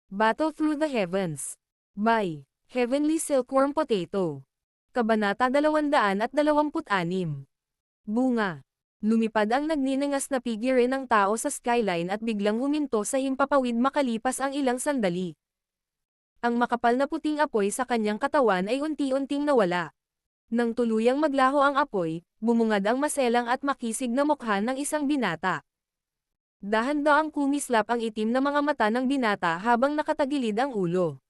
Battle Through the Heavens. By Heavenly Silkworm Potato. Kabanata 226. Bunga. Lumipad ang nagninangas na figure ng tao sa skyline at biglang huminto sa himpapawid makalipas ang ilang sandali. Ang makapal na puting apoy sa kanyang katawan ay unti-unting nawala. Nang tuluyang maglaho ang apoy, bumungad ang maselang at makisig na mukha ng isang binata. Dahan-daang kumislap ang itim na mga mata ng binata habang nakatagilid ang ulo.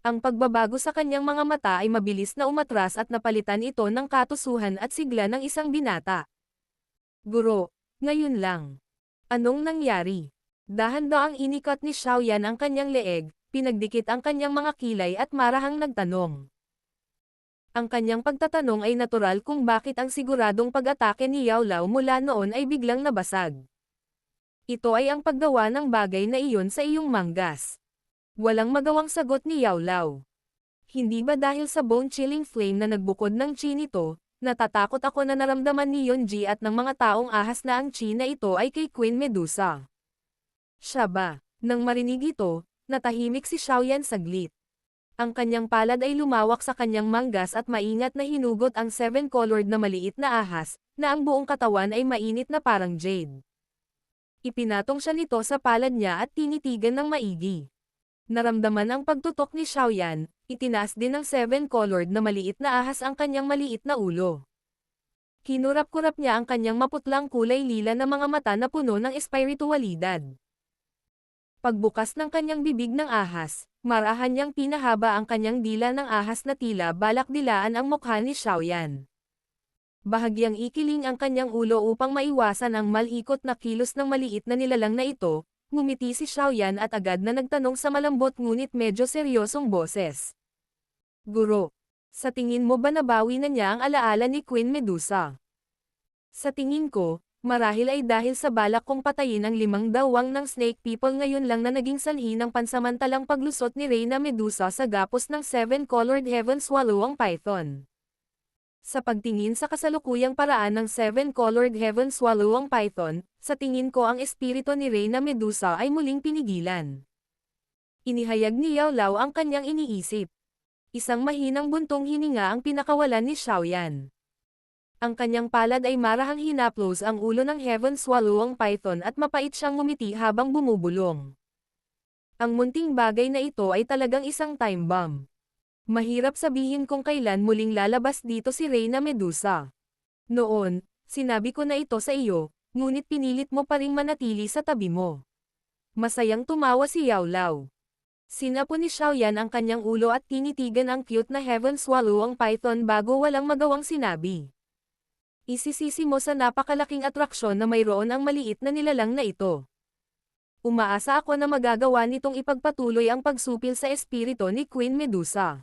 Ang pagbabago sa kanyang mga mata ay mabilis na umatras at napalitan ito ng katusuhan at sigla ng isang binata. Guro, ngayon lang. Anong nangyari? Dahan-daang inikot ni Xiaoyan ang kanyang leeg, pinagdikit ang kanyang mga kilay at marahang nagtanong. Ang kanyang pagtatanong ay natural kung bakit ang siguradong pag-atake ni Yao Lao mula noon ay biglang nabasag. Ito ay ang paggawa ng bagay na iyon sa iyong manggas. Walang magawang sagot ni Yao Lao. Hindi ba dahil sa bone-chilling flame na nagbukod ng chi nito, natatakot ako na naramdaman ni Yonji at ng mga taong ahas na ang chi na ito ay kay Queen Medusa. Siya ba? Nang marinig ito, natahimik si Xiaoyan saglit. Ang kanyang palad ay lumawak sa kanyang manggas at maingat na hinugot ang seven-colored na maliit na ahas, na ang buong katawan ay mainit na parang jade. Ipinatong siya nito sa palad niya at tinitigan ng maigi. Naramdaman ang pagtutok ni Xiaoyan, itinaas din ng seven-colored na maliit na ahas ang kanyang maliit na ulo. Kinurap-kurap niya ang kanyang maputlang kulay lila na mga mata na puno ng espiritualidad. Pagbukas ng kanyang bibig ng ahas, marahan niyang pinahaba ang kanyang dila ng ahas na tila balak dilaan ang mukha ni Xiaoyan. Bahagyang ikiling ang kanyang ulo upang maiwasan ang malikot na kilos ng maliit na nilalang na ito, ngumiti si Xiaoyan at agad na nagtanong sa malambot ngunit medyo seryosong boses. Guro, sa tingin mo ba nabawi na niya ang alaala ni Queen Medusa? Sa tingin ko, marahil ay dahil sa balak kong patayin ang 5 dawang ng Snake People ngayon lang na naging sanhi ng pansamantalang paglusot ni Reyna Medusa sa gapos ng Seven-Colored Heaven Swallow ang Python. Sa pagtingin sa kasalukuyang paraan ng Seven-Colored Heaven Swallow ang Python, sa tingin ko ang espiritu ni Reyna Medusa ay muling pinigilan. Inihayag ni Yao Lao ang kanyang iniisip. Isang mahinang buntong hininga ang pinakawalan ni Xiaoyan. Ang kanyang palad ay marahang hinaplos ang ulo ng Heaven Swallow ang Python at mapait siyang ngumiti habang bumubulong. Ang munting bagay na ito ay talagang isang time bomb. Mahirap sabihin kung kailan muling lalabas dito si Reyna Medusa. Noon, sinabi ko na ito sa iyo, ngunit pinilit mo pa ring manatili sa tabi mo. Masayang tumawa si Yao Lao. Sinapo ni Xiaoyan ang kanyang ulo at tinitigan ang cute na Heaven Swallow ang Python bago walang magawang sinabi. Isisisi mo sa napakalaking atraksyon na mayroon ang maliit na nilalang na ito. Umaasa ako na magagawa nitong ipagpatuloy ang pagsupil sa espiritu ni Queen Medusa.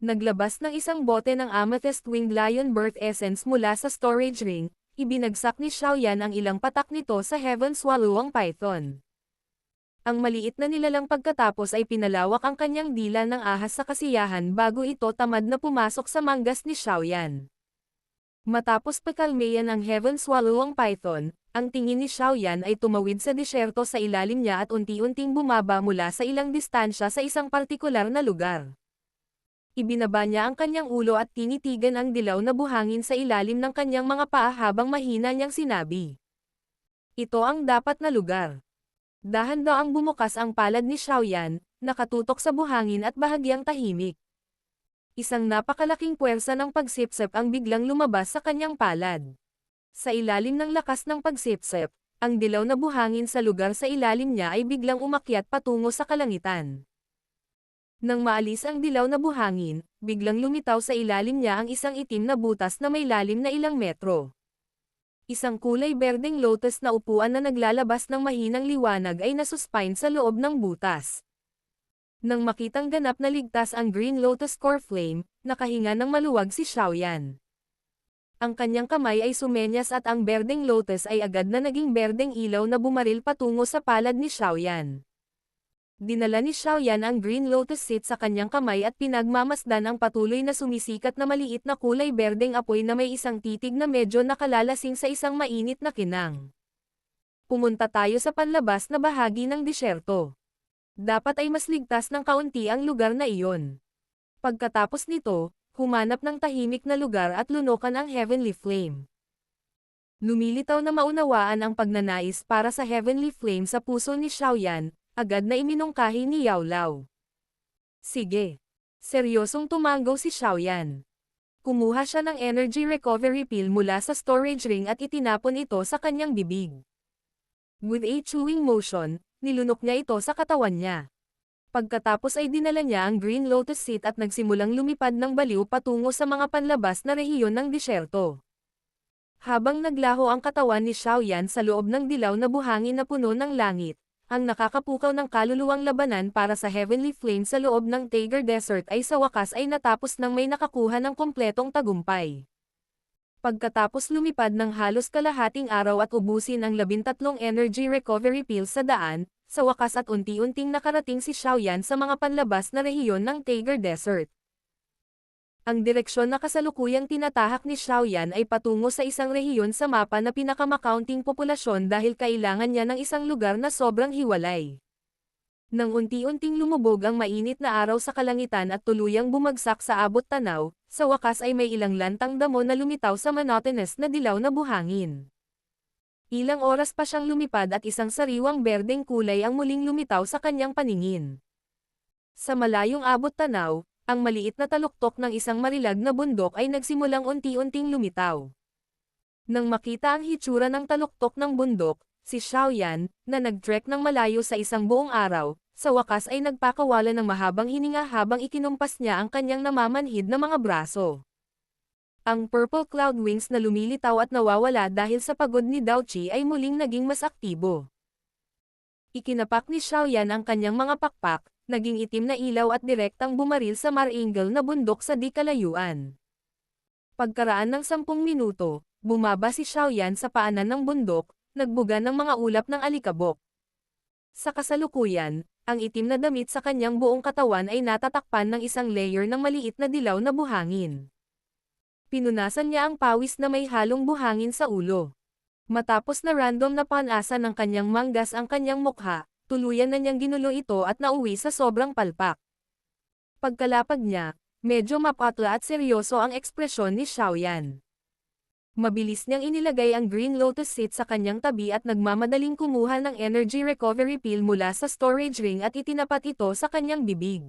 Naglabas ng isang bote ng Amethyst Winged Lion Birth Essence mula sa storage ring, ibinagsak ni Xiaoyan ang ilang patak nito sa Heaven Swallow ang Python. Ang maliit na nilalang pagkatapos ay pinalawak ang kanyang dila ng ahas sa kasiyahan bago ito tamad na pumasok sa manggas ni Xiaoyan. Matapos pakalmeyan ang Heaven Swallow ang Python, ang tingin ni Xiaoyan ay tumawid sa disyerto sa ilalim niya at unti-unting bumaba mula sa ilang distansya sa isang partikular na lugar. Ibinaba niya ang kanyang ulo at tinitigan ang dilaw na buhangin sa ilalim ng kanyang mga paa habang mahina niyang sinabi. Ito ang dapat na lugar. Dahan-daang bumukas ang palad ni Xiaoyan, nakatutok sa buhangin at bahagyang tahimik. Isang napakalaking puwersa ng pagsipsip ang biglang lumabas sa kanyang palad. Sa ilalim ng lakas ng pagsipsip, ang dilaw na buhangin sa lugar sa ilalim niya ay biglang umakyat patungo sa kalangitan. Nang maalis ang dilaw na buhangin, biglang lumitaw sa ilalim niya ang isang itim na butas na may lalim na ilang metro. Isang kulay berdeng lotus na upuan na naglalabas ng mahinang liwanag ay nasuspine sa loob ng butas. Nang makitang ganap na ligtas ang Green Lotus Core Flame, nakahinga ng maluwag si Xiaoyan. Ang kanyang kamay ay sumenyas at ang berdeng lotus ay agad na naging berdeng ilaw na bumaril patungo sa palad ni Xiaoyan. Dinala ni Xiaoyan ang Green Lotus Seed sa kanyang kamay at pinagmamasdan ang patuloy na sumisikat na maliit na kulay berdeng apoy na may isang titig na medyo nakalalasing sa isang mainit na kinang. Pumunta tayo sa panlabas na bahagi ng disyerto. dapat ay mas ligtas ng kaunti ang lugar na iyon. Pagkatapos nito, humanap ng tahimik na lugar at lunokan ang Heavenly Flame. Lumilitaw na maunawaan ang pagnanais para sa Heavenly Flame sa puso ni Xiaoyan, agad na iminungkahi ni Yao Lao. Sige. Seryosong tumango si Xiaoyan. Kumuha siya ng energy recovery pill mula sa storage ring at itinapon ito sa kanyang bibig. With a chewing motion, nilunok niya ito sa katawan niya. Pagkatapos ay dinala niya ang Green Lotus Seat at nagsimulang lumipad ng baliw patungo sa mga panlabas na rehiyon ng disyerto. Habang naglaho ang katawan ni Xiaoyan sa loob ng dilaw na buhangin na puno ng langit, ang nakakapukaw ng kaluluwang labanan para sa Heavenly Flame sa loob ng Tiger Desert ay sa wakas ay natapos nang may nakakuha ng kumpletong tagumpay. Pagkatapos lumipad ng halos kalahating araw at ubusin ang 13 energy recovery pills sa daan, sa wakas at unti-unting nakarating si Xiaoyan sa mga panlabas na rehiyon ng Tiger Desert. Ang direksyon na kasalukuyang tinatahak ni Xiaoyan ay patungo sa isang rehiyon sa mapa na pinakamakaunting populasyon dahil kailangan niya ng isang lugar na sobrang hiwalay. Nang unti-unting lumubog ang mainit na araw sa kalangitan at tuluyang bumagsak sa abot tanaw, sa wakas ay may ilang lantang damo na lumitaw sa monotonous na dilaw na buhangin. Ilang oras pa siyang lumipad at isang sariwang berdeng kulay ang muling lumitaw sa kanyang paningin. Sa malayong abot tanaw, ang maliit na taluktok ng isang marilag na bundok ay nagsimulang unti-unting lumitaw. Nang makita ang hitsura ng taluktok ng bundok, si Xiaoyan, na nag-trek ng malayo sa isang buong araw, sa wakas ay nagpakawala ng mahabang hininga habang ikinumpas niya ang kanyang namamanhid na mga braso. Ang purple cloud wings na lumilitaw at nawawala dahil sa pagod ni Dao Qi ay muling naging mas aktibo. Ikinapak ni Xiaoyan ang kanyang mga pakpak, naging itim na ilaw at direktang bumaril sa mar-angle na bundok sa di kalayuan. Pagkaraan ng 10 minuto, bumaba si Xiaoyan sa paanan ng bundok, nagbuga ng mga ulap ng alikabok. Sa kasalukuyan, ang itim na damit sa kanyang buong katawan ay natatakpan ng isang layer ng maliit na dilaw na buhangin. Pinunasan niya ang pawis na may halong buhangin sa ulo. Matapos na random na panasa ng kanyang manggas ang kanyang mukha, tuluyan na niyang ginulo ito at nauwi sa sobrang palpak. Pagkalapag niya, medyo mapatla at seryoso ang ekspresyon ni Xiaoyan. Mabilis niyang inilagay ang Green Lotus Seat sa kanyang tabi at nagmamadaling kumuha ng energy recovery pill mula sa storage ring at itinapat ito sa kanyang bibig.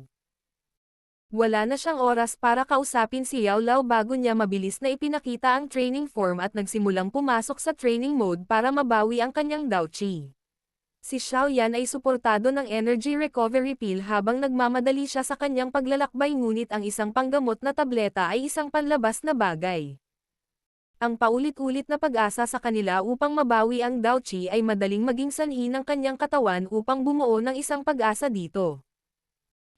Wala na siyang oras para kausapin si Yao Lao bago niya mabilis na ipinakita ang training form at nagsimulang pumasok sa training mode para mabawi ang kanyang Dao Qi. Si Xiaoyan ay suportado ng energy recovery pill habang nagmamadali siya sa kanyang paglalakbay ngunit ang isang panggamot na tableta ay isang panlabas na bagay. Ang paulit-ulit na pag-asa sa kanila upang mabawi ang Dao Qi ay madaling maging sanhi ng kanyang katawan upang bumuo ng isang pag-asa dito.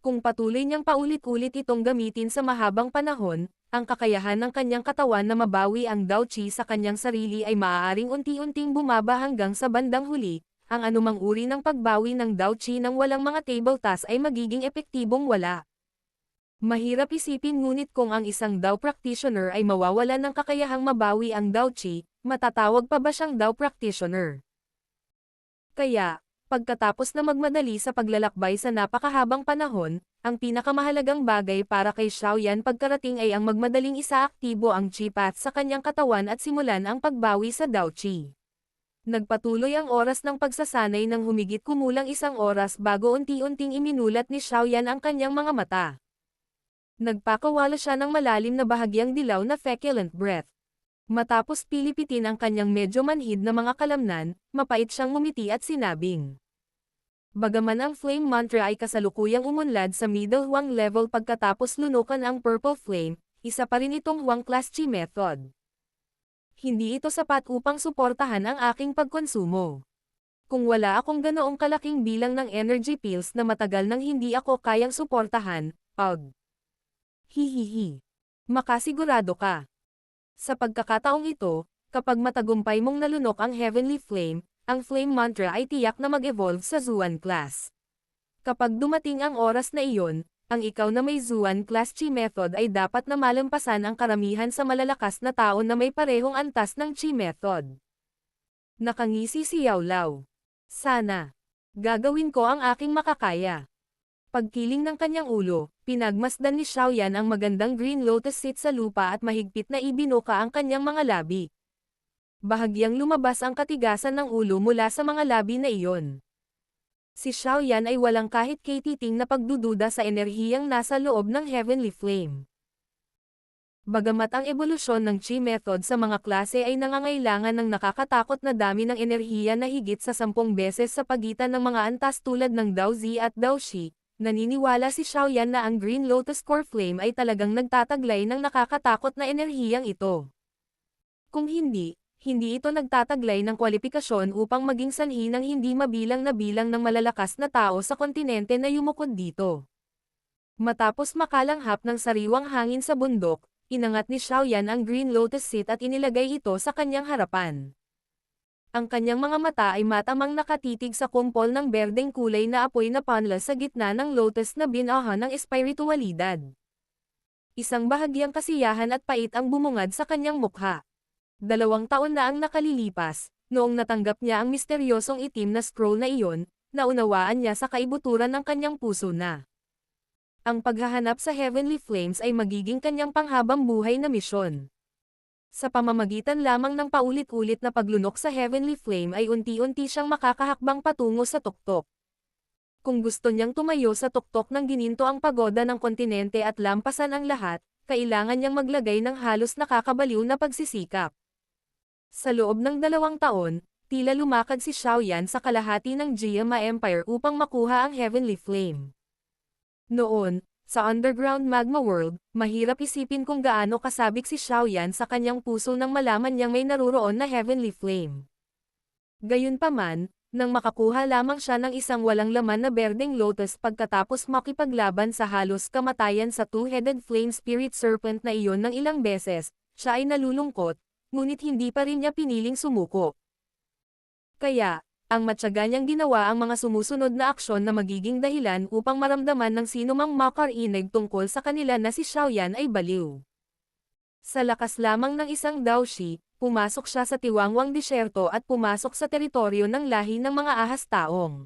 Kung patuloy niyang paulit-ulit itong gamitin sa mahabang panahon, ang kakayahan ng kanyang katawan na mabawi ang Dao Qi sa kanyang sarili ay maaaring unti-unting bumaba hanggang sa bandang huli. Ang anumang uri ng pagbawi ng Dao Qi ng walang mga table task ay magiging epektibong wala. Mahirap isipin ngunit kung ang isang Dao practitioner ay mawawalan ng kakayahang mabawi ang Dao Qi, matatawag pa ba siyang Dao practitioner? Kaya, pagkatapos na magmadali sa paglalakbay sa napakahabang panahon, ang pinakamahalagang bagay para kay Xiaoyan pagkarating ay ang magmadaling isaaktibo ang Qi path sa kanyang katawan at simulan ang pagbawi sa Dao Qi. Nagpatuloy ang oras ng pagsasanay ng humigit kumulang 1 oras bago unti-unting iminulat ni Xiaoyan ang kanyang mga mata. Nagpakawala siya ng malalim na bahagyang dilaw na feculent breath. Matapos pilipitin ang kanyang medyo manhid na mga kalamnan, mapait siyang ngumiti at sinabing. Bagaman ang flame mantra ay kasalukuyang umunlad sa middle Huang level pagkatapos lunukan ang purple flame, isa pa rin itong Huang class Qi method. Hindi ito sapat upang suportahan ang aking pagkonsumo. Kung wala akong ganoong kalaking bilang ng energy pills na matagal nang hindi ako kayang suportahan, Hihihi. Makasigurado ka. Sa pagkakataong ito, kapag matagumpay mong nalunok ang Heavenly Flame, ang Flame Mantra ay tiyak na mag-evolve sa Zuan class. Kapag dumating ang oras na iyon, ang ikaw na may Zuan class Qi method ay dapat na malampasan ang karamihan sa malalakas na tao na may parehong antas ng Qi method. Nakangisi si Yao Lao. Sana. Gagawin ko ang aking makakaya. Pagkiling ng kanyang ulo, pinagmasdan ni Xiaoyan ang magandang green lotus seed sa lupa at mahigpit na ibinuka ang kanyang mga labi. Bahagyang lumabas ang katigasan ng ulo mula sa mga labi na iyon. Si Xiaoyan ay walang kahit katiting na pagdududa sa enerhiyang nasa loob ng Heavenly Flame. Bagamat ang ebolusyon ng Chi method sa mga klase ay nangangailangan ng nakakatakot na dami ng enerhiya na higit sa 10 beses sa pagitan ng mga antas tulad ng Dao Zi at Dao Shi, naniniwala si Xiaoyan na ang Green Lotus Core Flame ay talagang nagtataglay ng nakakatakot na enerhiyang ito. Kung hindi ito nagtataglay ng kwalipikasyon upang maging sanhi ng hindi mabilang na bilang ng malalakas na tao sa kontinente na yumukod dito. Matapos makalanghap ng sariwang hangin sa bundok, inangat ni Xiaoyan ang Green Lotus Seed at inilagay ito sa kanyang harapan. Ang kanyang mga mata ay matamang nakatitig sa kumpol ng berdeng kulay na apoy na panla sa gitna ng lotus na binaha ng espiritualidad. Isang bahagyang kasiyahan at pait ang bumungad sa kanyang mukha. 2 taon na ang nakalilipas, noong natanggap niya ang misteryosong itim na scroll na iyon, naunawaan niya sa kaibuturan ng kanyang puso na ang paghahanap sa Heavenly Flames ay magiging kanyang panghabang buhay na misyon. Sa pamamagitan lamang ng paulit-ulit na paglunok sa Heavenly Flame ay unti-unti siyang makakahakbang patungo sa tuktok. Kung gusto niyang tumayo sa tuktok ng gininto ang pagoda ng kontinente at lampasan ang lahat, kailangan niyang maglagay ng halos nakakabaliw na pagsisikap. Sa loob ng 2 taon, tila lumakad si Xiaoyan sa kalahati ng Jiama Empire upang makuha ang Heavenly Flame. Noon, sa underground magma world, mahirap isipin kung gaano kasabik si Xiaoyan sa kanyang puso nang malaman niyang may naruroon na Heavenly Flame. Gayunpaman, nang makakuha lamang siya ng isang walang laman na berdeng lotus pagkatapos makipaglaban sa halos kamatayan sa two-headed flame spirit serpent na iyon ng ilang beses, siya ay nalulungkot, ngunit hindi pa rin niya piniling sumuko. Kaya, ang matyaga niyang ginawa ang mga sumusunod na aksyon na magiging dahilan upang maramdaman ng sinumang makarinig tungkol sa kanila na si Xiaoyan ay baliw. Sa lakas lamang ng isang Dao Shi, pumasok siya sa tiwangwang disyerto at pumasok sa teritoryo ng lahi ng mga ahas taong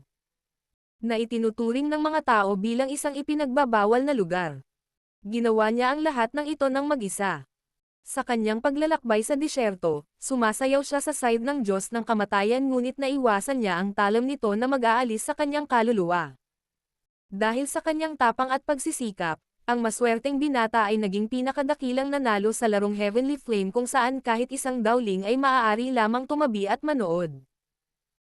na itinuturing ng mga tao bilang isang ipinagbabawal na lugar. Ginawa niya ang lahat ng ito ng mag-isa. Sa kanyang paglalakbay sa disyerto, sumasayaw siya sa side ng Diyos ng kamatayan ngunit naiwasan niya ang talam nito na mag-aalis sa kanyang kaluluwa. Dahil sa kanyang tapang at pagsisikap, ang maswerteng binata ay naging pinakadakilang nanalo sa larong Heavenly Flame kung saan kahit isang dawling ay maaari lamang tumabi at manood.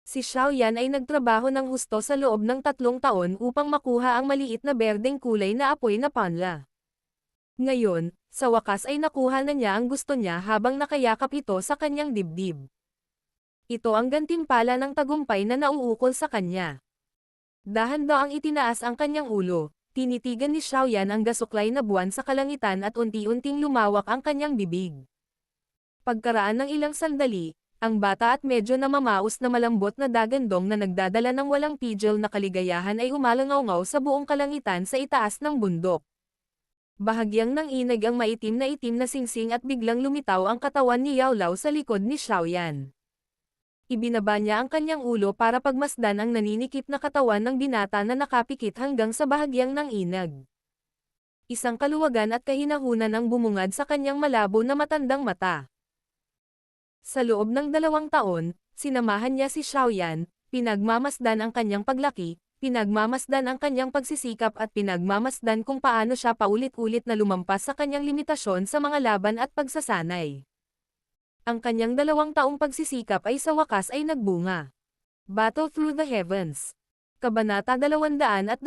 Si Xiaoyan ay nagtrabaho ng husto sa loob ng 3 taon upang makuha ang maliit na berdeng kulay na apoy na panla. Ngayon, sa wakas ay nakuha na niya ang gusto niya habang nakayakap ito sa kanyang dibdib. Ito ang gantimpala ng tagumpay na nauukol sa kanya. Dahan-daang itinaas ang kanyang ulo, tinitigan ni Xiaoyan ang gasuklay na buwan sa kalangitan at unti-unting lumawak ang kanyang bibig. Pagkaraan ng ilang sandali, ang bata at medyo namamaos na malambot na dagandong na nagdadala ng walang pigil na kaligayahan ay umalangaw-ngaw sa buong kalangitan sa itaas ng bundok. Bahagyang nanginag ang maitim na singsing at biglang lumitaw ang katawan ni Yao Lao sa likod ni Xiaoyan. Ibinaba niya ang kanyang ulo para pagmasdan ang naninikip na katawan ng binata na nakapikit hanggang sa bahagyang nanginag. Isang kaluwagan at kahinahunan ang bumungad sa kanyang malabo na matandang mata. Sa loob ng 2 taon, sinamahan niya si Xiaoyan, pinagmamasdan ang kanyang paglaki, pinagmamasdan ang kanyang pagsisikap at pinagmamasdan kung paano siya paulit-ulit na lumampas sa kanyang limitasyon sa mga laban at pagsasanay. Ang kanyang 2 taong pagsisikap ay sa wakas ay nagbunga. Battle Through the Heavens. Kabanata 227.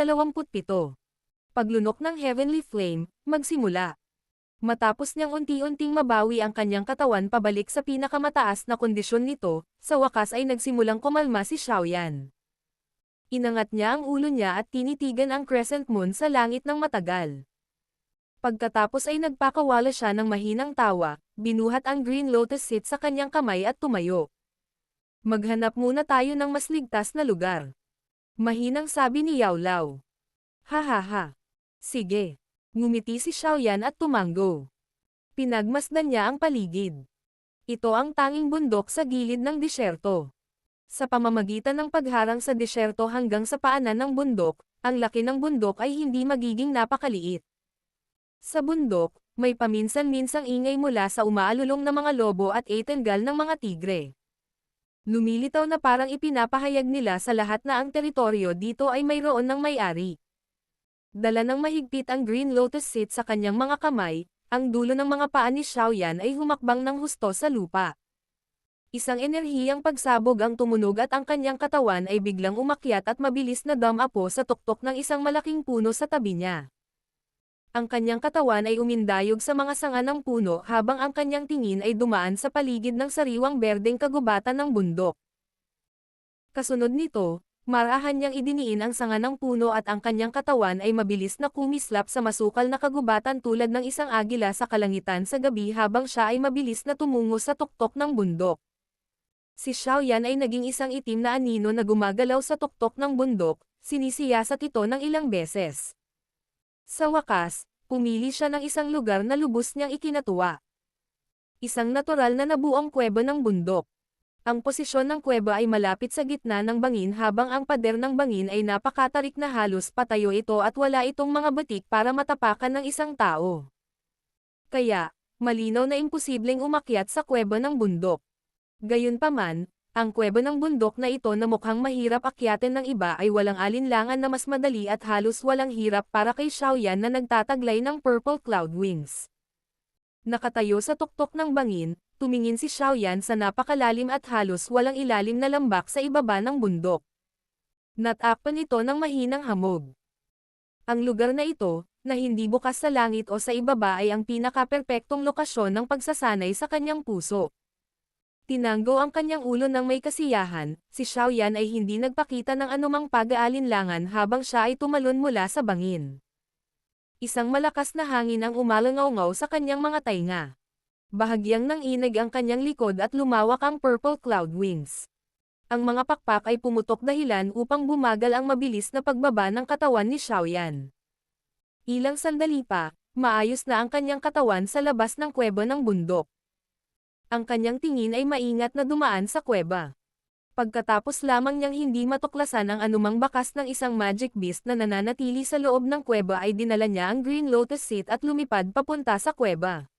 Paglunok ng Heavenly Flame, magsimula. Matapos niyang unti-unting mabawi ang kanyang katawan pabalik sa pinakamataas na kondisyon nito, sa wakas ay nagsimulang kumalma si Xiaoyan. Inangat niya ang ulo niya at tinitigan ang crescent moon sa langit ng matagal. Pagkatapos ay nagpakawala siya ng mahinang tawa, binuhat ang green lotus seed sa kanyang kamay at tumayo. Maghanap muna tayo ng mas ligtas na lugar. Mahinang sabi ni Yao Lao. Ha. Sige. Ngumiti si Xiaoyan at tumango. Pinagmasdan niya ang paligid. Ito ang tanging bundok sa gilid ng disyerto. Sa pamamagitan ng pagharang sa disyerto hanggang sa paanan ng bundok, ang laki ng bundok ay hindi magiging napakaliit. Sa bundok, may paminsan-minsang ingay mula sa umaalulong na mga lobo at etenggal ng mga tigre. Lumilitaw na parang ipinapahayag nila sa lahat na ang teritoryo dito ay mayroon ng may-ari. Dala ng mahigpit ang Green Lotus Seat sa kanyang mga kamay, ang dulo ng mga paa ni Xiaoyan ay humakbang ng husto sa lupa. Isang enerhiyang pagsabog ang tumunog at ang kanyang katawan ay biglang umakyat at mabilis na dumapo sa tuktok ng isang malaking puno sa tabi niya. Ang kanyang katawan ay umindayog sa mga sanga ng puno habang ang kanyang tingin ay dumaan sa paligid ng sariwang berdeng kagubatan ng bundok. Kasunod nito, marahan niyang idiniin ang sanga ng puno at ang kanyang katawan ay mabilis na kumislap sa masukal na kagubatan tulad ng isang agila sa kalangitan sa gabi habang siya ay mabilis na tumungo sa tuktok ng bundok. Si Xiaoyan ay naging isang itim na anino na gumagalaw sa tuktok ng bundok, sinisiyasat ito ng ilang beses. Sa wakas, pumili siya ng isang lugar na lubos niyang ikinatuwa. Isang natural na nabuong kuweba ng bundok. Ang posisyon ng kuweba ay malapit sa gitna ng bangin habang ang pader ng bangin ay napakatarik na halos patayo ito at wala itong mga batik para matapakan ng isang tao. Kaya, malinaw na imposibleng umakyat sa kuweba ng bundok. Gayunpaman, ang kuweba ng bundok na ito na mukhang mahirap akyatin ng iba ay walang alinlangan na mas madali at halos walang hirap para kay Xiaoyan na nagtataglay ng Purple Cloud Wings. Nakatayo sa tuktok ng bangin, tumingin si Xiaoyan sa napakalalim at halos walang ilalim na lambak sa ibaba ng bundok. Natakpan ito ng mahinang hamog. Ang lugar na ito, na hindi bukas sa langit o sa ibaba ay ang pinaka-perpektong lokasyon ng pagsasanay sa kanyang puso. Tinanggo ang kanyang ulo ng may kasiyahan, si Xiaoyan ay hindi nagpakita ng anumang pag-aalinlangan habang siya ay tumalon mula sa bangin. Isang malakas na hangin ang umalangaw-ngaw sa kanyang mga tainga. Bahagyang nanginig ang kanyang likod at lumawak ang Purple Cloud Wings. Ang mga pakpak ay pumutok dahilan upang bumagal ang mabilis na pagbaba ng katawan ni Xiaoyan. Ilang sandali pa, maayos na ang kanyang katawan sa labas ng kuweba ng bundok. Ang kanyang tingin ay maingat na dumaan sa kuweba. Pagkatapos lamang niyang hindi matuklasan ang anumang bakas ng isang magic beast na nananatili sa loob ng kuweba ay dinala niya ang Green Lotus Seat at lumipad papunta sa kuweba.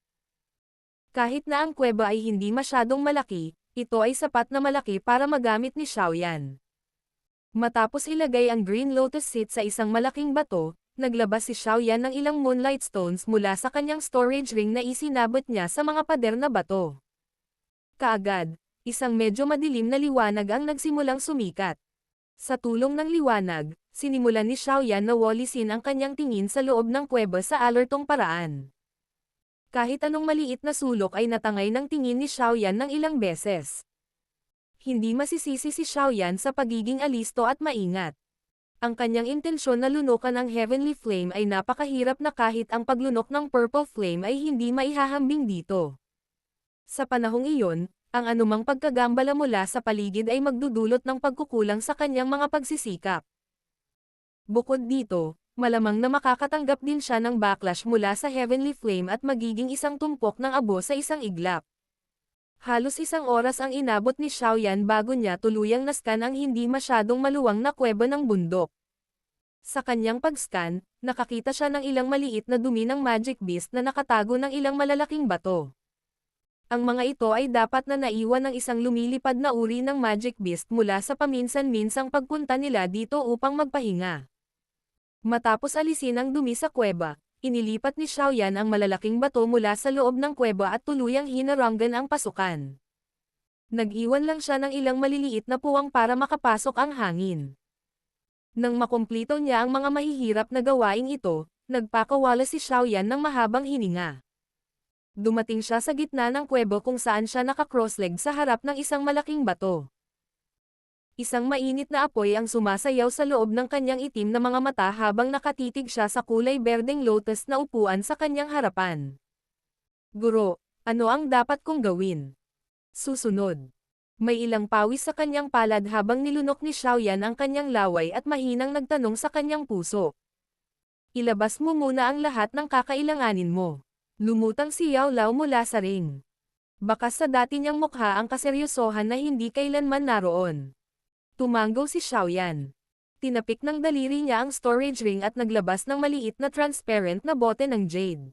Kahit na ang kuweba ay hindi masyadong malaki, ito ay sapat na malaki para magamit ni Xiaoyan. Matapos ilagay ang Green Lotus Seat sa isang malaking bato, naglabas si Xiaoyan ng ilang Moonlight Stones mula sa kanyang storage ring na isinabot niya sa mga pader na bato. Kaagad, isang medyo madilim na liwanag ang nagsimulang sumikat. Sa tulong ng liwanag, sinimulan ni Xiaoyan na walisin ang kanyang tingin sa loob ng kuweba sa alertong paraan. Kahit anong maliit na sulok ay natangay ng tingin ni Xiaoyan ng ilang beses. Hindi masisisi si Xiaoyan sa pagiging alisto at maingat. Ang kanyang intensyon na lunukan ang Heavenly Flame ay napakahirap na kahit ang paglunok ng Purple Flame ay hindi maihahambing dito. Sa panahong iyon, ang anumang pagkagambala mula sa paligid ay magdudulot ng pagkukulang sa kanyang mga pagsisikap. Bukod dito, malamang na makakatanggap din siya ng backlash mula sa Heavenly Flame at magiging isang tumpok ng abo sa isang iglap. Halos isang oras ang inabot ni Xiaoyan bago niya tuluyang naskan ang hindi masyadong maluwang na kuweba ng bundok. Sa kanyang pag-scan, nakakita siya ng ilang maliit na dumi ng magic beast na nakatago ng ilang malalaking bato. Ang mga ito ay dapat na naiwan ng isang lumilipad na uri ng magic beast mula sa paminsan-minsang pagpunta nila dito upang magpahinga. Matapos alisin ang dumi sa kuweba, inilipat ni Xiaoyan ang malalaking bato mula sa loob ng kuweba at tuluyang hinaranggan ang pasukan. Nag-iwan lang siya ng ilang maliliit na puwang para makapasok ang hangin. Nang makumplito niya ang mga mahihirap na gawaing ito, nagpakawala si Xiaoyan ng mahabang hininga. Dumating siya sa gitna ng kuweba kung saan siya naka-crossleg sa harap ng isang malaking bato. Isang mainit na apoy ang sumasayaw sa loob ng kanyang itim na mga mata habang nakatitig siya sa kulay berdeng lotus na upuan sa kanyang harapan. Guro, ano ang dapat kong gawin? Susunod. May ilang pawis sa kanyang palad habang nilunok ni Xiaoyan ang kanyang laway at mahinang nagtanong sa kanyang puso. Ilabas mo muna ang lahat ng kakailanganin mo. Lumutang si Yao Lao mula sa ring. Bakas sa dati niyang mukha ang kaseryosohan na hindi kailanman naroon. Tumango si Xiaoyan. Tinapik ng daliri niya ang storage ring at naglabas ng maliit na transparent na bote ng jade.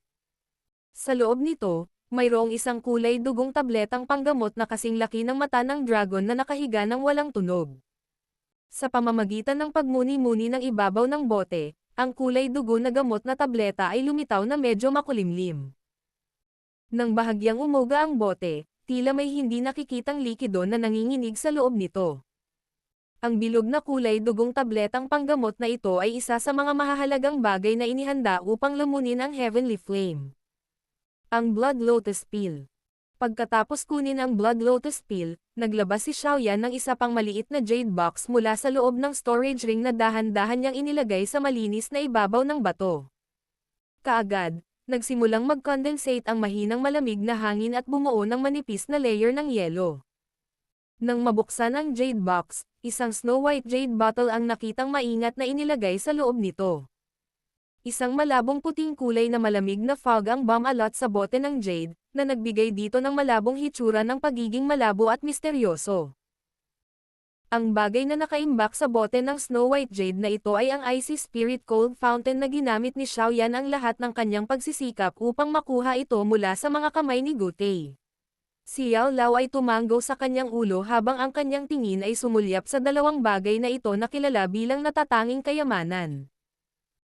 Sa loob nito, mayroong isang kulay dugong tabletang panggamot na kasing laki ng mata ng dragon na nakahiga ng walang tunog. Sa pamamagitan ng pagmuni-muni ng ibabaw ng bote, ang kulay dugo na gamot na tableta ay lumitaw na medyo makulimlim. Nang bahagyang umuga ang bote, tila may hindi nakikitang likido na nanginginig sa loob nito. Ang bilog na kulay dugong tabletang panggamot na ito ay isa sa mga mahahalagang bagay na inihanda upang lumunin ang Heavenly Flame. Ang Blood Lotus Pill. Pagkatapos kunin ang Blood Lotus Pill, naglabas si Xiaoyan ng isa pang maliit na jade box mula sa loob ng storage ring na dahan-dahan niyang inilagay sa malinis na ibabaw ng bato. Kaagad, nagsimulang mag-condensate ang mahinang malamig na hangin at bumuo ng manipis na layer ng yelo. Nang mabuksan ang jade box, isang snow white jade bottle ang nakitang maingat na inilagay sa loob nito. Isang malabong puting kulay na malamig na fog ang bumalot sa bote ng jade, na nagbigay dito ng malabong hitsura ng pagiging malabo at misteryoso. Ang bagay na nakaimbak sa bote ng snow white jade na ito ay ang Icy Spirit Cold Fountain na ginamit ni Xiaoyan ang lahat ng kanyang pagsisikap upang makuha ito mula sa mga kamay ni Gutei. Si Yao Lao ay tumango sa kanyang ulo habang ang kanyang tingin ay sumulyap sa dalawang bagay na ito na kilala bilang natatanging kayamanan.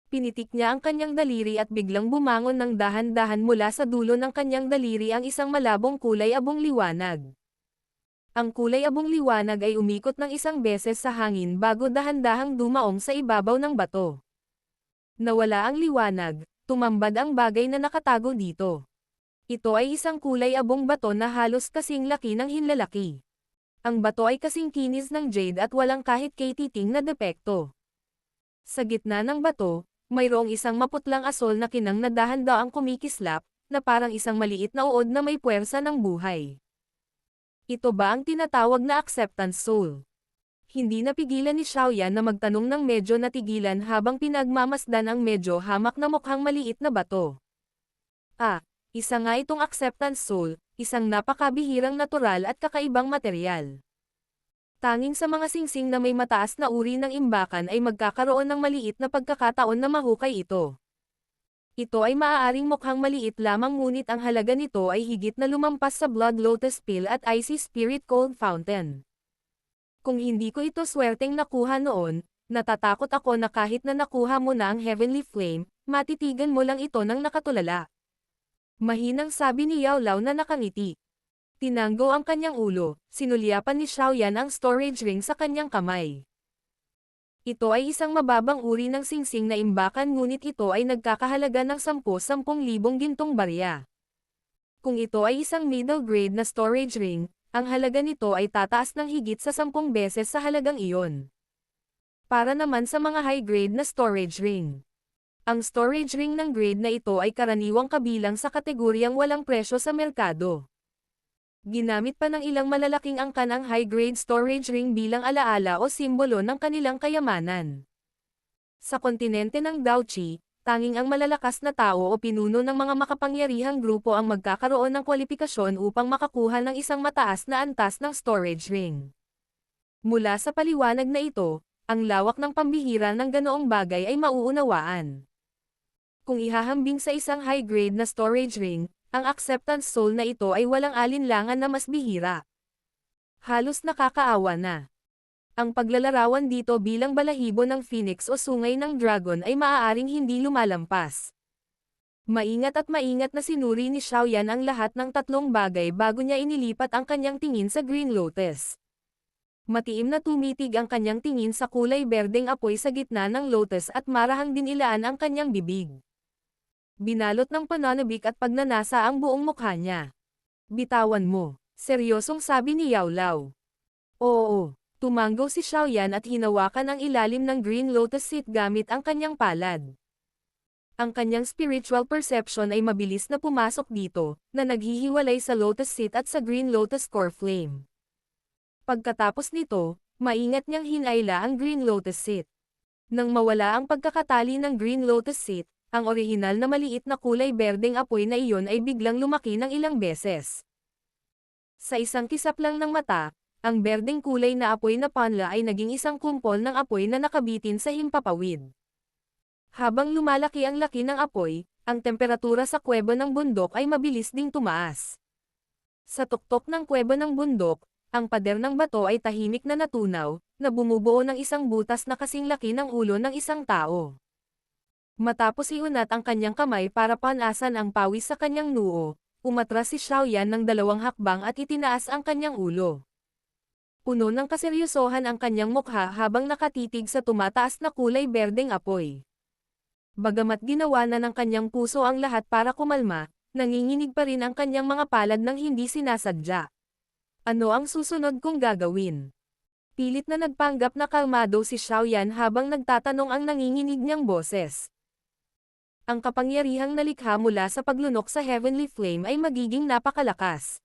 Pinitik niya ang kanyang daliri at biglang bumangon ng dahan-dahan mula sa dulo ng kanyang daliri ang isang malabong kulay abong liwanag. Ang kulay abong liwanag ay umikot ng isang beses sa hangin bago dahan-dahang dumaong sa ibabaw ng bato. Nawala ang liwanag, tumambad ang bagay na nakatago dito. Ito ay isang kulay abong bato na halos kasing laki ng hinlalaki. Ang bato ay kasing kinis ng jade at walang kahit katiting na depekto. Sa gitna ng bato, mayroong isang maputlang asol na kinang na dahan-daang kumikislap, na parang isang maliit na uod na may puwersa ng buhay. Ito ba ang tinatawag na acceptance soul? Hindi napigilan ni Xiaoyan na magtanong ng medyo natigilan habang pinagmamasdan ang medyo hamak na mukhang maliit na bato. Isa nga itong acceptance soul, isang napakabihirang natural at kakaibang materyal. Tanging sa mga singsing na may mataas na uri ng imbakan ay magkakaroon ng maliit na pagkakataon na mahukay ito. Ito ay maaaring mukhang maliit lamang ngunit ang halaga nito ay higit na lumampas sa Blood Lotus Pill at Icy Spirit Cold Fountain. Kung hindi ko ito swerteng nakuha noon, natatakot ako na kahit na nakuha mo na ang Heavenly Flame, matitigan mo lang ito ng nakatulala. Mahinang sabi ni Yao Lao na nakangiti. Tinanggo ang kanyang ulo, sinulyapan ni Xiaoyan ang storage ring sa kanyang kamay. Ito ay isang mababang uri ng singsing na imbakan ngunit ito ay nagkakahalaga ng 10,000 gintong barya. Kung ito ay isang middle grade na storage ring, ang halaga nito ay tataas ng higit sa 10 beses sa halagang iyon. Para naman sa mga high grade na storage ring. Ang storage ring ng grade na ito ay karaniwang kabilang sa kategoryang walang presyo sa merkado. Ginamit pa ng ilang malalaking angkan ang high-grade storage ring bilang alaala o simbolo ng kanilang kayamanan. Sa kontinente ng Daochi, tanging ang malalakas na tao o pinuno ng mga makapangyarihang grupo ang magkakaroon ng kwalipikasyon upang makakuha ng isang mataas na antas ng storage ring. Mula sa paliwanag na ito, ang lawak ng pambihira ng ganoong bagay ay mauunawaan. Kung ihahambing sa isang high-grade na storage ring, ang acceptance soul na ito ay walang alinlangan na mas bihira. Halos nakakaawa na. Ang paglalarawan dito bilang balahibo ng phoenix o sungay ng dragon ay maaaring hindi lumalampas. Maingat na sinuri ni Xiaoyan ang lahat ng tatlong bagay bago niya inilipat ang kanyang tingin sa Green Lotus. Matiim na tumitig ang kanyang tingin sa kulay berdeng apoy sa gitna ng lotus at marahang dinilaan ang kanyang bibig. Binalot ng pananabik at pagnanasa ang buong mukha niya. Bitawan mo, seryosong sabi ni Yao Lao. Oo, tumango si Xiaoyan at hinawakan ang ilalim ng Green Lotus seat gamit ang kanyang palad. Ang kanyang spiritual perception ay mabilis na pumasok dito, na naghihiwalay sa Lotus seat at sa Green Lotus core flame. Pagkatapos nito, maingat niyang hinayla ang Green Lotus seat. Nang mawala ang pagkakatali ng Green Lotus seat, ang orihinal na maliit na kulay berdeng apoy na iyon ay biglang lumaki ng ilang beses. Sa isang kisap lang ng mata, Ang berdeng kulay na apoy na panla ay naging isang kumpol ng apoy na nakabitin sa himpapawid. Habang lumalaki ang laki ng apoy, ang temperatura sa kuweba ng bundok ay mabilis ding tumaas. Sa tuktok ng kuweba ng bundok, ang pader ng bato ay tahimik na natunaw, na bumubuo ng isang butas na kasing laki ng ulo ng isang tao. Matapos iunat ang kanyang kamay para panasan ang pawis sa kanyang noo, umatras si Xiaoyan ng 2 hakbang at itinaas ang kanyang ulo. Puno ng kaseryosohan ang kanyang mukha habang nakatitig sa tumataas na kulay berdeng apoy. Bagamat ginawa na ng kanyang puso ang lahat para kumalma, nanginginig pa rin ang kanyang mga palad ng hindi sinasadya. Ano ang susunod kong gagawin? Pilit na nagpanggap na kalmado si Xiaoyan habang nagtatanong ang nanginginig niyang boses. Ang kapangyarihang nalikha mula sa paglunok sa Heavenly Flame ay magiging napakalakas.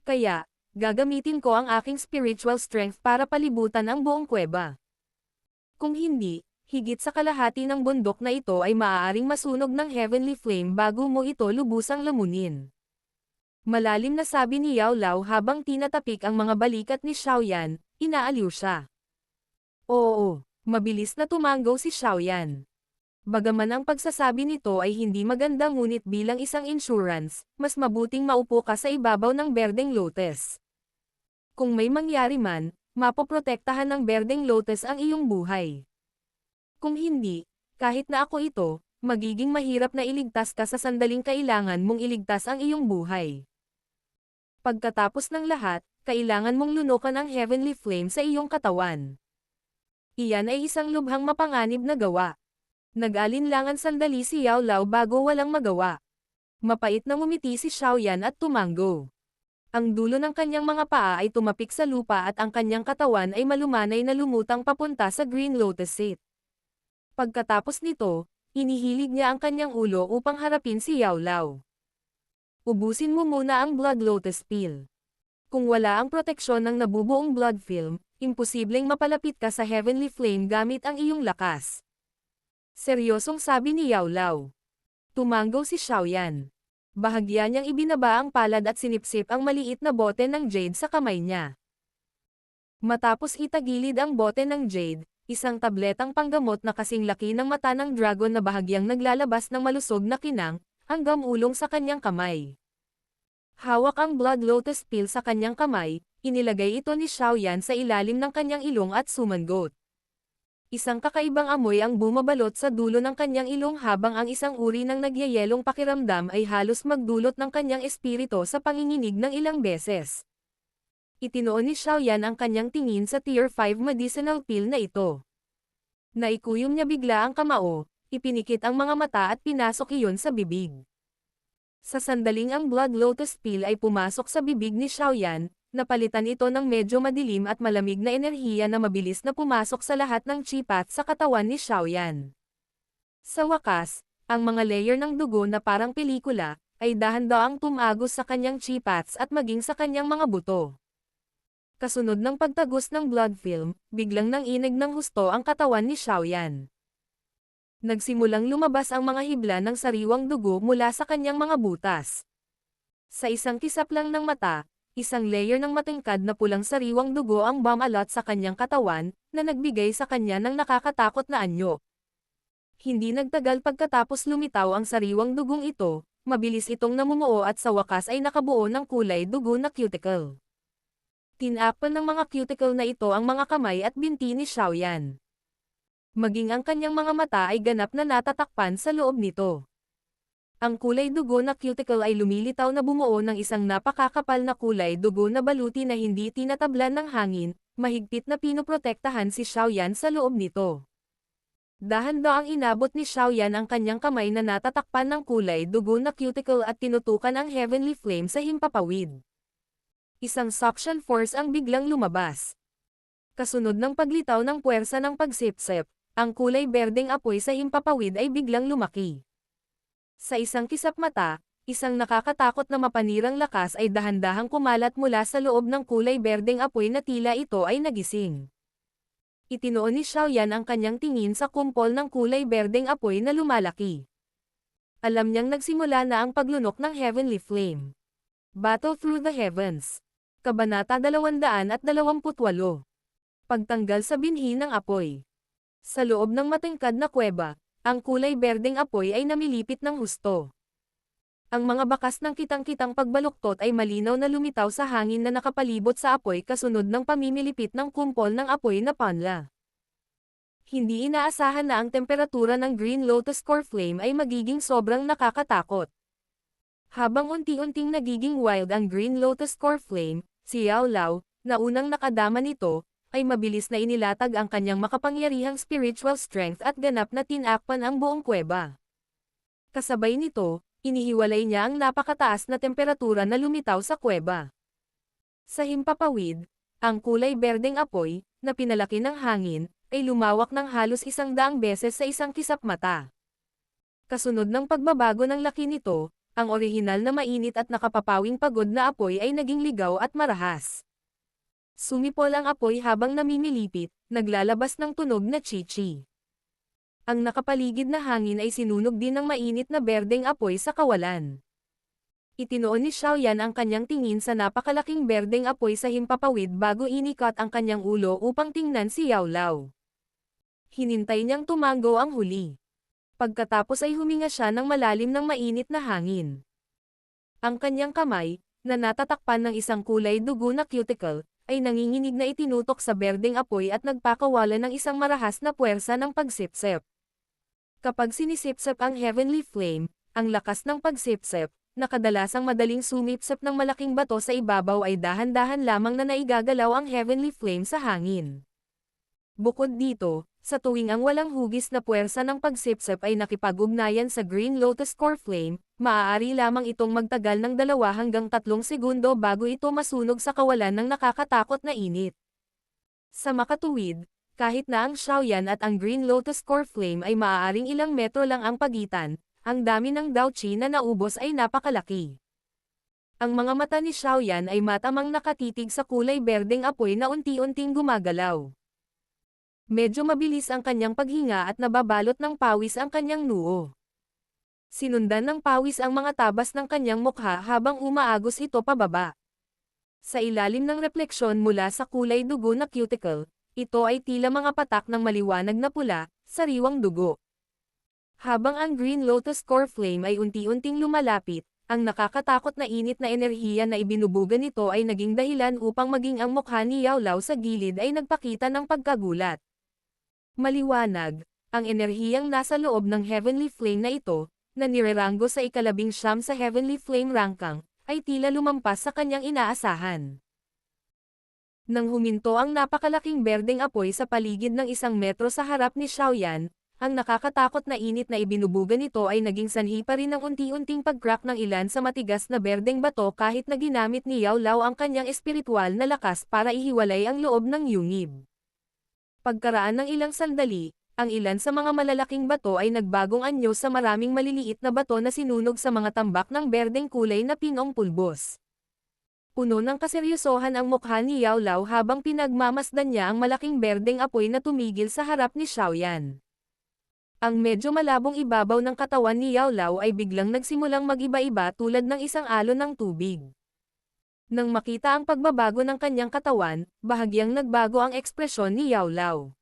Kaya, gagamitin ko ang aking spiritual strength para palibutan ang buong kuweba. Kung hindi, higit sa kalahati ng bundok na ito ay maaaring masunog ng Heavenly Flame bago mo ito lubusang lamunin. Malalim na sabi ni Yao Lao habang tinatapik ang mga balikat ni Xiaoyan, inaaliw siya. Oo, mabilis na tumanggaw si Xiaoyan. Bagaman ang pagsasabi nito ay hindi maganda ngunit bilang isang insurance, mas mabuting maupo ka sa ibabaw ng berdeng lotus. Kung may mangyari man, mapoprotektahan ng berdeng lotus ang iyong buhay. Kung hindi, kahit na ako ito, magiging mahirap na iligtas ka sa sandaling kailangan mong iligtas ang iyong buhay. Pagkatapos ng lahat, kailangan mong lunukan ang Heavenly Flame sa iyong katawan. Iyan ay isang lubhang mapanganib na gawa. Nag-alinlangan sandali si Yao Lao bago walang magawa. Mapait na ngumiti si Xiaoyan at tumango. Ang dulo ng kanyang mga paa ay tumapik sa lupa at ang kanyang katawan ay malumanay na lumutang papunta sa Green Lotus Seat. Pagkatapos nito, inihilig niya ang kanyang ulo upang harapin si Yao Lao. Ubusin mo muna ang Blood Lotus Pill. Kung wala ang proteksyon ng nabubuong blood film, imposibleng mapalapit ka sa Heavenly Flame gamit ang iyong lakas. Seryosong sabi ni Yao Lao. Tumango si Xiaoyan. Bahagya niyang ibinaba ang palad at sinipsip ang maliit na bote ng jade sa kamay niya. Matapos itagilid ang bote ng jade, isang tabletang panggamot na kasing laki ng mata ng dragon na bahagyang naglalabas ng malusog na kinang, hanggang ulong sa kanyang kamay. Hawak ang Blood Lotus Pill sa kanyang kamay, inilagay ito ni Xiaoyan sa ilalim ng kanyang ilong at sumangot. Isang kakaibang amoy ang bumabalot sa dulo ng kanyang ilong habang ang isang uri ng nagyayelong pakiramdam ay halos magdulot ng kanyang espirito sa panginginig ng ilang beses. Itinoon ni Xiaoyan ang kanyang tingin sa Tier 5 medicinal pill na ito. Naikuyom niya bigla ang kamao, ipinikit ang mga mata at pinasok iyon sa bibig. Sa sandaling ang Blood Lotus Pill ay pumasok sa bibig ni Xiaoyan, napalitan ito ng medyo madilim at malamig na enerhiya na mabilis na pumasok sa lahat ng chi path sa katawan ni Xiaoyan. Sa wakas, ang mga layer ng dugo na parang pelikula, ay dahan-daang tumagos sa kanyang chi paths at maging sa kanyang mga buto. Kasunod ng pagtagos ng blood film, biglang nanginig ng husto ang katawan ni Xiaoyan. Nagsimulang lumabas ang mga hibla ng sariwang dugo mula sa kanyang mga butas. Sa isang kisap lang ng mata, isang layer ng matingkad na pulang sariwang dugo ang bumalot sa kanyang katawan, na nagbigay sa kanya ng nakakatakot na anyo. Hindi nagtagal pagkatapos lumitaw ang sariwang dugong ito, mabilis itong namumuo at sa wakas ay nakabuo ng kulay dugo na cuticle. Tinakpan ng mga cuticle na ito ang mga kamay at binti ni Xiaoyan. Maging ang kanyang mga mata ay ganap na natatakpan sa loob nito. Ang kulay dugo na cuticle ay lumilitaw na bumuo ng isang napakakapal na kulay dugo na baluti na hindi tinatablan ng hangin, mahigpit na pinoprotektahan si Xiaoyan sa loob nito. Dahan-daang inabot ni Xiaoyan ang kanyang kamay na natatakpan ng kulay dugo na cuticle at tinutukan ang Heavenly Flame sa himpapawid. Isang suction force ang biglang lumabas. Kasunod ng paglitaw ng puwersa ng pagsipsip, ang kulay berdeng apoy sa himpapawid ay biglang lumaki. Sa isang kisap mata, isang nakakatakot na mapanirang lakas ay dahan-dahang kumalat mula sa loob ng kulay berdeng apoy na tila ito ay nagising. Itinoon ni Xiaoyan ang kanyang tingin sa kumpol ng kulay berdeng apoy na lumalaki. Alam niyang nagsimula na ang paglunok ng Heavenly Flame. Battle through the heavens. Kabanata 228. Pagtanggal sa binhi ng apoy. Sa loob ng matingkad na kuweba, ang kulay berdeng apoy ay namilipit ng husto. Ang mga bakas ng kitang-kitang pagbaluktot ay malinaw na lumitaw sa hangin na nakapalibot sa apoy kasunod ng pamimilipit ng kumpol ng apoy na panla. Hindi inaasahan na ang temperatura ng Green Lotus Core Flame ay magiging sobrang nakakatakot. Habang unti-unting nagiging wild ang Green Lotus Core Flame, si Yao Lao, na unang nakadama nito, ay mabilis na inilatag ang kanyang makapangyarihang spiritual strength at ganap na tinakpan ang buong kuweba. Kasabay nito, inihiwalay niya ang napakataas na temperatura na lumitaw sa kuweba. Sa himpapawid, ang kulay berdeng apoy, na pinalaki ng hangin, ay lumawak ng halos 100 beses sa isang kisap mata. Kasunod ng pagbabago ng laki nito, ang orihinal na mainit at nakapapawing pagod na apoy ay naging ligaw at marahas. Sumipol ang apoy habang namimilipit, naglalabas ng tunog na chichi. Ang nakapaligid na hangin ay sinunog din ng mainit na berdeng apoy sa kawalan. Itinoon ni Xiaoyan ang kanyang tingin sa napakalaking berdeng apoy sa himpapawid bago inikat ang kanyang ulo upang tingnan si Yao Lao. Hinintay niyang tumango ang huli. Pagkatapos ay huminga siya ng malalim ng mainit na hangin. Ang kanyang kamay, na natatakpan ng isang kulay dugo na cuticle, ay nanginginig na itinutok sa berdeng apoy at nagpakawala ng isang marahas na puwersa ng pagsipsip. Kapag sinisipsip ang Heavenly Flame, ang lakas ng pagsipsip, na kadalasang madaling sumipsip ng malaking bato sa ibabaw ay dahan-dahan lamang na naigagalaw ang Heavenly Flame sa hangin. Bukod dito, sa tuwing ang walang hugis na puwersa ng pagsipsip ay nakipag-ugnayan sa Green Lotus Core Flame, maaari lamang itong magtagal ng 2 hanggang 3 segundo bago ito masunog sa kawalan ng nakakatakot na init. Sa makatuwid, kahit na ang Xiaoyan at ang Green Lotus Core Flame ay maaaring ilang metro lang ang pagitan, ang dami ng Daoqi na naubos ay napakalaki. Ang mga mata ni Xiaoyan ay matamang nakatitig sa kulay berdeng apoy na unti-unting gumagalaw. Medyo mabilis ang kanyang paghinga at nababalot ng pawis ang kanyang noo. Sinundan ng pawis ang mga tabas ng kanyang mukha habang umaagos ito pababa. Sa ilalim ng refleksyon mula sa kulay dugo na cuticle, ito ay tila mga patak ng maliwanag na pula, sariwang dugo. Habang ang Green Lotus Core Flame ay unti-unting lumalapit, ang nakakatakot na init na enerhiya na ibinubuga nito ay naging dahilan upang maging ang mukha ni Yao Lao sa gilid ay nagpakita ng pagkagulat. Maliwanag, ang enerhiyang nasa loob ng Heavenly Flame na ito, na nireranggo sa ika-19 sa Heavenly Flame Rangkang, ay tila lumampas sa kanyang inaasahan. Nang huminto ang napakalaking berdeng apoy sa paligid ng 1 metro sa harap ni Xiaoyan, ang nakakatakot na init na ibinubuga nito ay naging sanhi pa rin ng unti-unting pag-crack ng ilan sa matigas na berdeng bato kahit na ginamit ni Yao Lao ang kanyang espiritual na lakas para ihiwalay ang loob ng yungib. Pagkaraan ng ilang sandali, ang ilan sa mga malalaking bato ay nagbagong anyo sa maraming maliliit na bato na sinunog sa mga tambak ng berdeng kulay na pinong pulbos. Puno ng kaseryosohan ang mukha ni Yao Lao habang pinagmamasdan niya ang malaking berdeng apoy na tumigil sa harap ni Xiaoyan. Ang medyo malabong ibabaw ng katawan ni Yao Lao ay biglang nagsimulang mag-iba-iba tulad ng isang alon ng tubig. Nang makita ang pagbabago ng kanyang katawan, bahagyang nagbago ang ekspresyon ni Yao Lao.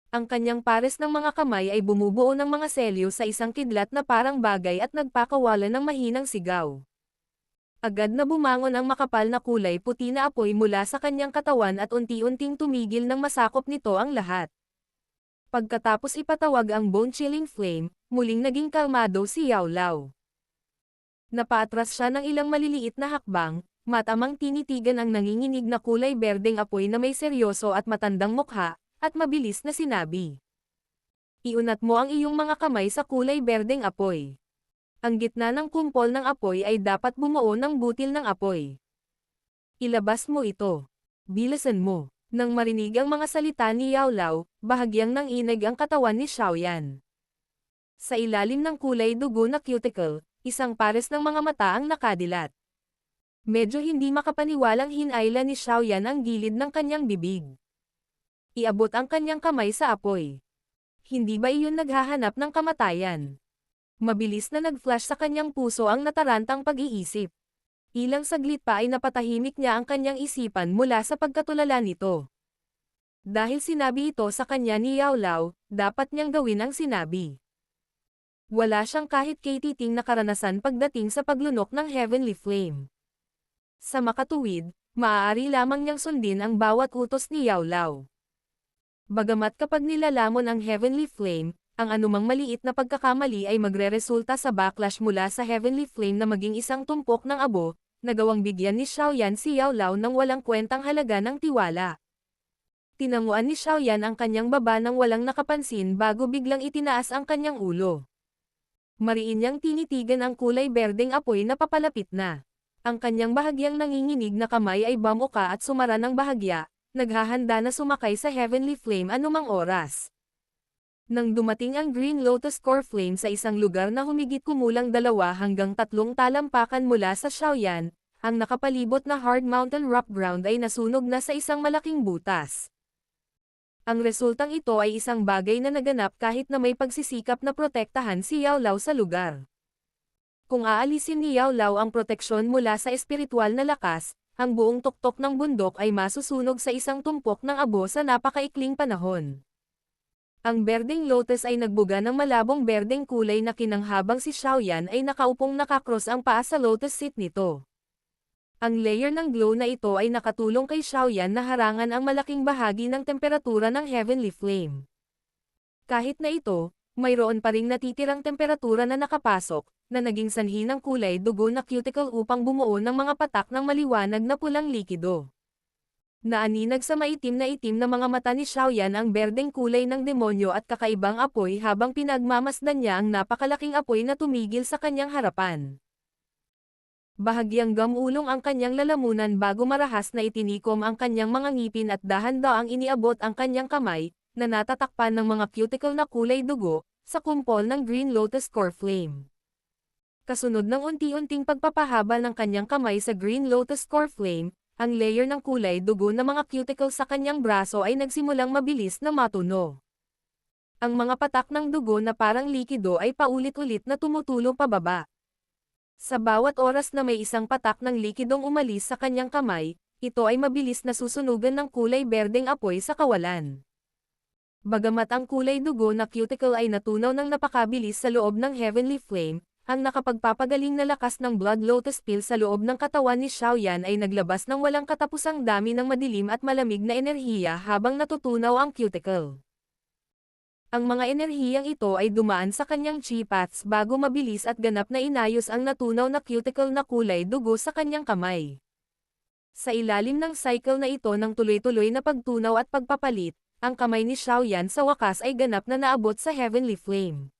Ang kanyang pares ng mga kamay ay bumubuo ng mga selyo sa isang kidlat na parang bagay at nagpakawala ng mahinang sigaw. Agad na bumangon ang makapal na kulay puti na apoy mula sa kanyang katawan at unti-unting tumigil nang masakop nito ang lahat. Pagkatapos ipatawag ang bone-chilling flame, muling naging kalmado si Yao Lao. Napaatras siya ng ilang maliliit na hakbang, matamang tinitigan ang nanginginig na kulay berdeng apoy na may seryoso at matandang mukha, at mabilis na sinabi. Iunat mo ang iyong mga kamay sa kulay berdeng apoy. Ang gitna ng kumpol ng apoy ay dapat bumuo ng butil ng apoy. Ilabas mo ito. Bilisan mo. Nang marinig ang mga salita ni Yao Lao, bahagyang nanginig ang katawan ni Xiaoyan. Sa ilalim ng kulay dugo na cuticle, isang pares ng mga mata ang nakadilat. Medyo hindi makapaniwalang hinayla ni Xiaoyan ang gilid ng kanyang bibig. Iabot ang kanyang kamay sa apoy. Hindi ba iyon naghahanap ng kamatayan? Mabilis na nag-flash sa kanyang puso ang natarantang pag-iisip. Ilang saglit pa ay napatahimik niya ang kanyang isipan mula sa pagkatulala nito. Dahil sinabi ito sa kanya ni Yao Lao, dapat niyang gawin ang sinabi. Wala siyang kahit katiting na karanasan pagdating sa paglunok ng Heavenly Flame. Sa makatuwid, maaari lamang niyang sundin ang bawat utos ni Yao Lao. Bagamat kapag nilalamon ang Heavenly Flame, ang anumang maliit na pagkakamali ay magreresulta sa backlash mula sa Heavenly Flame na maging isang tumpok ng abo, nagawang bigyan ni Xiaoyan si Yao Lao ng walang kwentang halaga ng tiwala. Tinanguan ni Xiaoyan ang kanyang baba nang walang nakapansin bago biglang itinaas ang kanyang ulo. Mariin niyang tinitigan ang kulay berdeng apoy na papalapit na. Ang kanyang bahagyang nanginginig na kamay ay bumuka at sumara ng bahagya, naghahanda na sumakay sa Heavenly Flame anumang oras. Nang dumating ang Green Lotus Core Flame sa isang lugar na humigit kumulang 2 hanggang 3 talampakan mula sa Xiaoyan, ang nakapalibot na Hard Mountain Rock Ground ay nasunog na sa isang malaking butas. Ang resultang ito ay isang bagay na naganap kahit na may pagsisikap na protektahan si Yao Lao sa lugar. Kung aalisin ni Yao Lao ang proteksyon mula sa espiritual na lakas, ang buong tuktok ng bundok ay masusunog sa isang tumpok ng abo sa napakaikling panahon. Ang berdeng lotus ay nagbuga ng malabong berdeng kulay na kinanghabang si Xiaoyan ay nakaupong nakakross ang paa sa lotus seat nito. Ang layer ng glow na ito ay nakatulong kay Xiaoyan na harangan ang malaking bahagi ng temperatura ng Heavenly Flame. Kahit na ito, mayroon pa ring natitirang temperatura na nakapasok, na naging sanhi ng kulay dugo na cuticle upang bumuo ng mga patak ng maliwanag na pulang likido. Naaninag sa maitim na mga mata ni Xiaoyan ang berdeng kulay ng demonyo at kakaibang apoy habang pinagmamasdan niya ang napakalaking apoy na tumigil sa kanyang harapan. Bahagyang gamulong ang kanyang lalamunan bago marahas na itinikom ang kanyang mga ngipin at dahan-daang iniabot ang kanyang kamay, na natatakpan ng mga cuticle na kulay dugo, sa kumpol ng Green Lotus Core Flame. Kasunod ng unti-unting pagpapahaba ng kanyang kamay sa Green Lotus Core Flame, ang layer ng kulay dugo na mga cuticle sa kanyang braso ay nagsimulang mabilis na matuno. Ang mga patak ng dugo na parang likido ay paulit-ulit na tumutulo pababa. Sa bawat oras na may isang patak ng likidong umalis sa kanyang kamay, ito ay mabilis na susunugan ng kulay berdeng apoy sa kawalan. Bagamat ang kulay dugo na cuticle ay natunaw ng napakabilis sa loob ng Heavenly Flame, ang nakapagpapagaling na lakas ng Blood Lotus Pill sa loob ng katawan ni Xiaoyan ay naglabas ng walang katapusang dami ng madilim at malamig na enerhiya habang natutunaw ang cuticle. Ang mga enerhiyang ito ay dumaan sa kanyang chi paths bago mabilis at ganap na inayos ang natunaw na cuticle na kulay dugo sa kanyang kamay. Sa ilalim ng cycle na ito ng tuloy-tuloy na pagtunaw at pagpapalit, ang kamay ni Xiaoyan sa wakas ay ganap na naabot sa Heavenly Flame.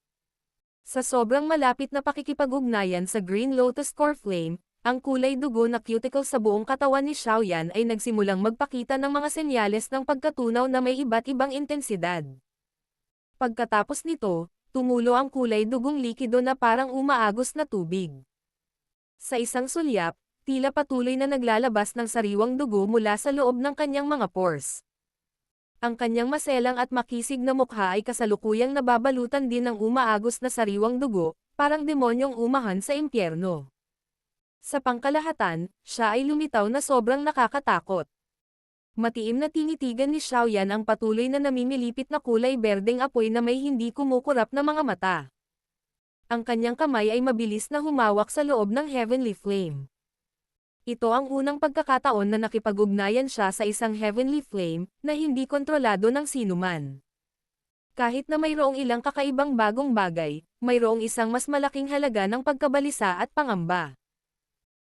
Sa sobrang malapit na pakikipag-ugnayan sa Green Lotus Core Flame, ang kulay dugo na cuticle sa buong katawan ni Xiaoyan ay nagsimulang magpakita ng mga senyales ng pagkatunaw na may iba't ibang intensidad. Pagkatapos nito, tumulo ang kulay dugong likido na parang umaagos na tubig. Sa isang sulyap, tila patuloy na naglalabas ng sariwang dugo mula sa loob ng kanyang mga pores. Ang kanyang maselang at makisig na mukha ay kasalukuyang nababalutan din ng umaagos na sariwang dugo, parang demonyong umahan sa impyerno. Sa pangkalahatan, siya ay lumitaw na sobrang nakakatakot. Matiim na tinitigan ni Xiaoyan ang patuloy na namimilipit na kulay berdeng apoy na may hindi kumukurap na mga mata. Ang kanyang kamay ay mabilis na humawak sa loob ng Heavenly Flame. Ito ang unang pagkakataon na nakipag-ugnayan siya sa isang Heavenly Flame na hindi kontrolado ng sinuman. Kahit na mayroong ilang kakaibang bagong bagay, mayroong isang mas malaking halaga ng pagkabalisa at pangamba.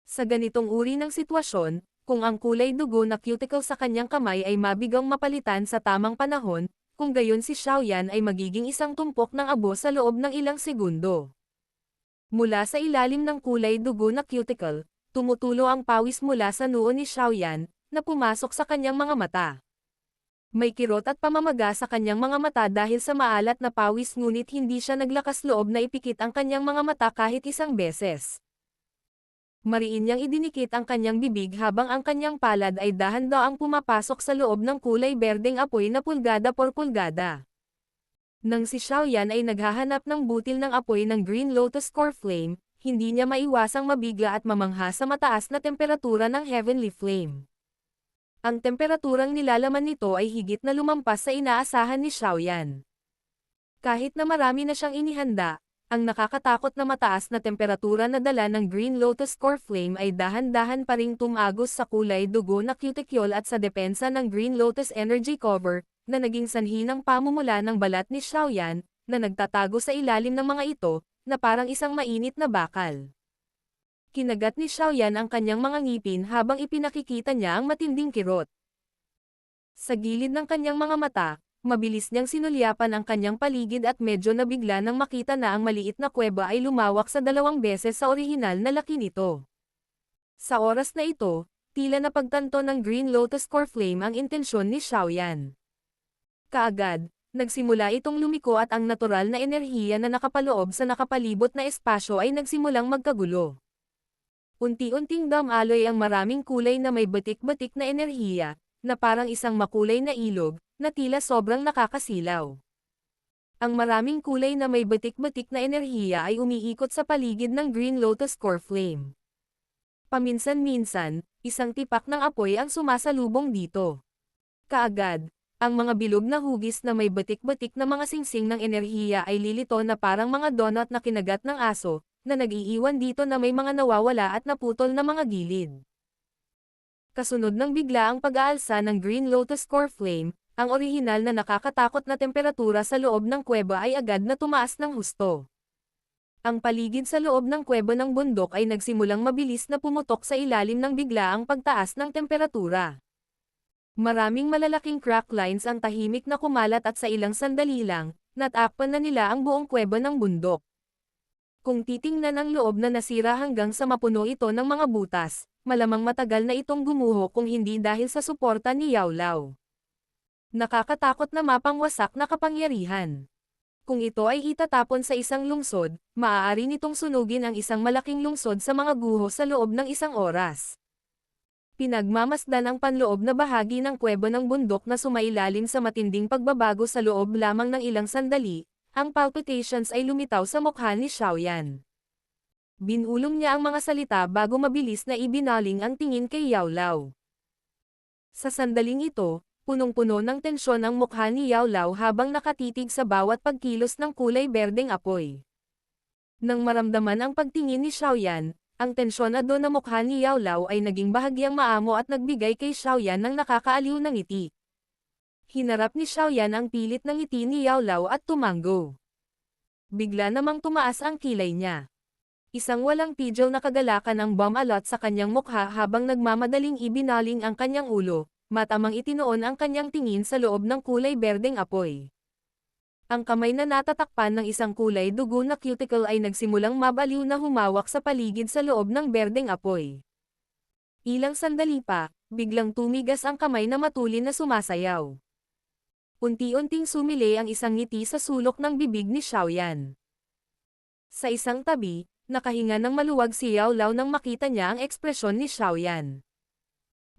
Sa ganitong uri ng sitwasyon, kung ang kulay dugo na cuticle sa kanyang kamay ay mabigang mapalitan sa tamang panahon, kung gayon si Xiaoyan ay magiging isang tumpok ng abo sa loob ng ilang segundo. Mula sa ilalim ng kulay dugo na cuticle, tumutulo ang pawis mula sa noo ni Xiaoyan, na pumasok sa kanyang mga mata. May kirot at pamamaga sa kanyang mga mata dahil sa maalat na pawis ngunit hindi siya naglakas loob na ipikit ang kanyang mga mata kahit isang beses. Mariin niyang idinikit ang kanyang bibig habang ang kanyang palad ay dahan-daang pumapasok sa loob ng kulay berdeng apoy na pulgada por pulgada. Nang si Xiaoyan ay naghahanap ng butil ng apoy ng Green Lotus Core Flame, hindi niya maiwasang mabigla at mamangha sa mataas na temperatura ng Heavenly Flame. Ang temperaturang nilalaman nito ay higit na lumampas sa inaasahan ni Xiaoyan. Kahit na marami na siyang inihanda, ang nakakatakot na mataas na temperatura na dala ng Green Lotus Core Flame ay dahan-dahan pa ring tumagos sa kulay dugo na cuticle at sa depensa ng Green Lotus Energy Cover, na naging sanhi ng pamumula ng balat ni Xiaoyan, na nagtatago sa ilalim ng mga ito, na parang isang mainit na bakal. Kinagat ni Xiaoyan ang kanyang mga ngipin habang ipinakikita niya ang matinding kirot. Sa gilid ng kanyang mga mata, mabilis niyang sinulyapan ang kanyang paligid at medyo nabigla nang makita na ang maliit na kuweba ay lumawak sa 2 beses sa orihinal na laki nito. Sa oras na ito, tila napagtanto ng Green Lotus Core Flame ang intensyon ni Xiaoyan. Kaagad, nagsimula itong lumiko at ang natural na enerhiya na nakapaloob sa nakapalibot na espasyo ay nagsimulang magkagulo. Unti-unting damaloy ang maraming kulay na may batik-batik na enerhiya, na parang isang makulay na ilog, na tila sobrang nakakasilaw. Ang maraming kulay na may batik-batik na enerhiya ay umiikot sa paligid ng Green Lotus Core Flame. Paminsan-minsan, isang tipak ng apoy ang sumasalubong dito. Kaagad, ang mga bilog na hugis na may batik-batik na mga singsing ng enerhiya ay lilito na parang mga donut na kinagat ng aso, na nag-iiwan dito na may mga nawawala at naputol na mga gilid. Kasunod ng bigla ang pag-aalsa ng Green Lotus Core Flame, ang orihinal na nakakatakot na temperatura sa loob ng kuweba ay agad na tumaas ng husto. Ang paligid sa loob ng kuweba ng bundok ay nagsimulang mabilis na pumutok sa ilalim ng biglaang pagtaas ng temperatura. Maraming malalaking crack lines ang tahimik na kumalat at sa ilang sandali lang, natakpan na nila ang buong kuweba ng bundok. Kung titingnan ang loob na nasira hanggang sa mapuno ito ng mga butas, malamang matagal na itong gumuho kung hindi dahil sa suporta ni Yao Lao. Nakakatakot na mapangwasak na kapangyarihan. Kung ito ay itatapon sa isang lungsod, maaari nitong sunugin ang isang malaking lungsod sa mga guho sa loob ng isang oras. Pinagmamasdan ang panloob na bahagi ng kuweba ng bundok na sumailalim sa matinding pagbabago sa loob lamang ng ilang sandali. Ang palpitations ay lumitaw sa mukha ni Xiaoyan. Binulong niya ang mga salita bago mabilis na ibinaling ang tingin kay Yao Lao. Sa sandaling ito, punong-puno ng tensyon ang mukha ni Yao Lao habang nakatitig sa bawat pagkilos ng kulay berdeng apoy. Nang maramdaman ang pagtingin ni Xiaoyan, ang tensyonado na mukha ni Yao Lao ay naging bahagyang maamo at nagbigay kay Xiaoyan ng nakakaaliw na ngiti. Hinarap ni Xiaoyan ang pilit ng ngiti ni Yao Lao at tumanggo. Bigla namang tumaas ang kilay niya. Isang walang tigil na kagalakan ang bumalot sa kanyang mukha habang nagmamadaling ibinaling ang kanyang ulo, matamang itinoon ang kanyang tingin sa loob ng kulay berdeng apoy. Ang kamay na natatakpan ng isang kulay dugo na cuticle ay nagsimulang mabaliw na humawak sa paligid sa loob ng berdeng apoy. Ilang sandali pa, biglang tumigas ang kamay na matulin na sumasayaw. Unti-unting sumili ang isang ngiti sa sulok ng bibig ni Xiaoyan. Sa isang tabi, nakahinga ng maluwag si Yao Lao nang makita niya ang ekspresyon ni Xiaoyan.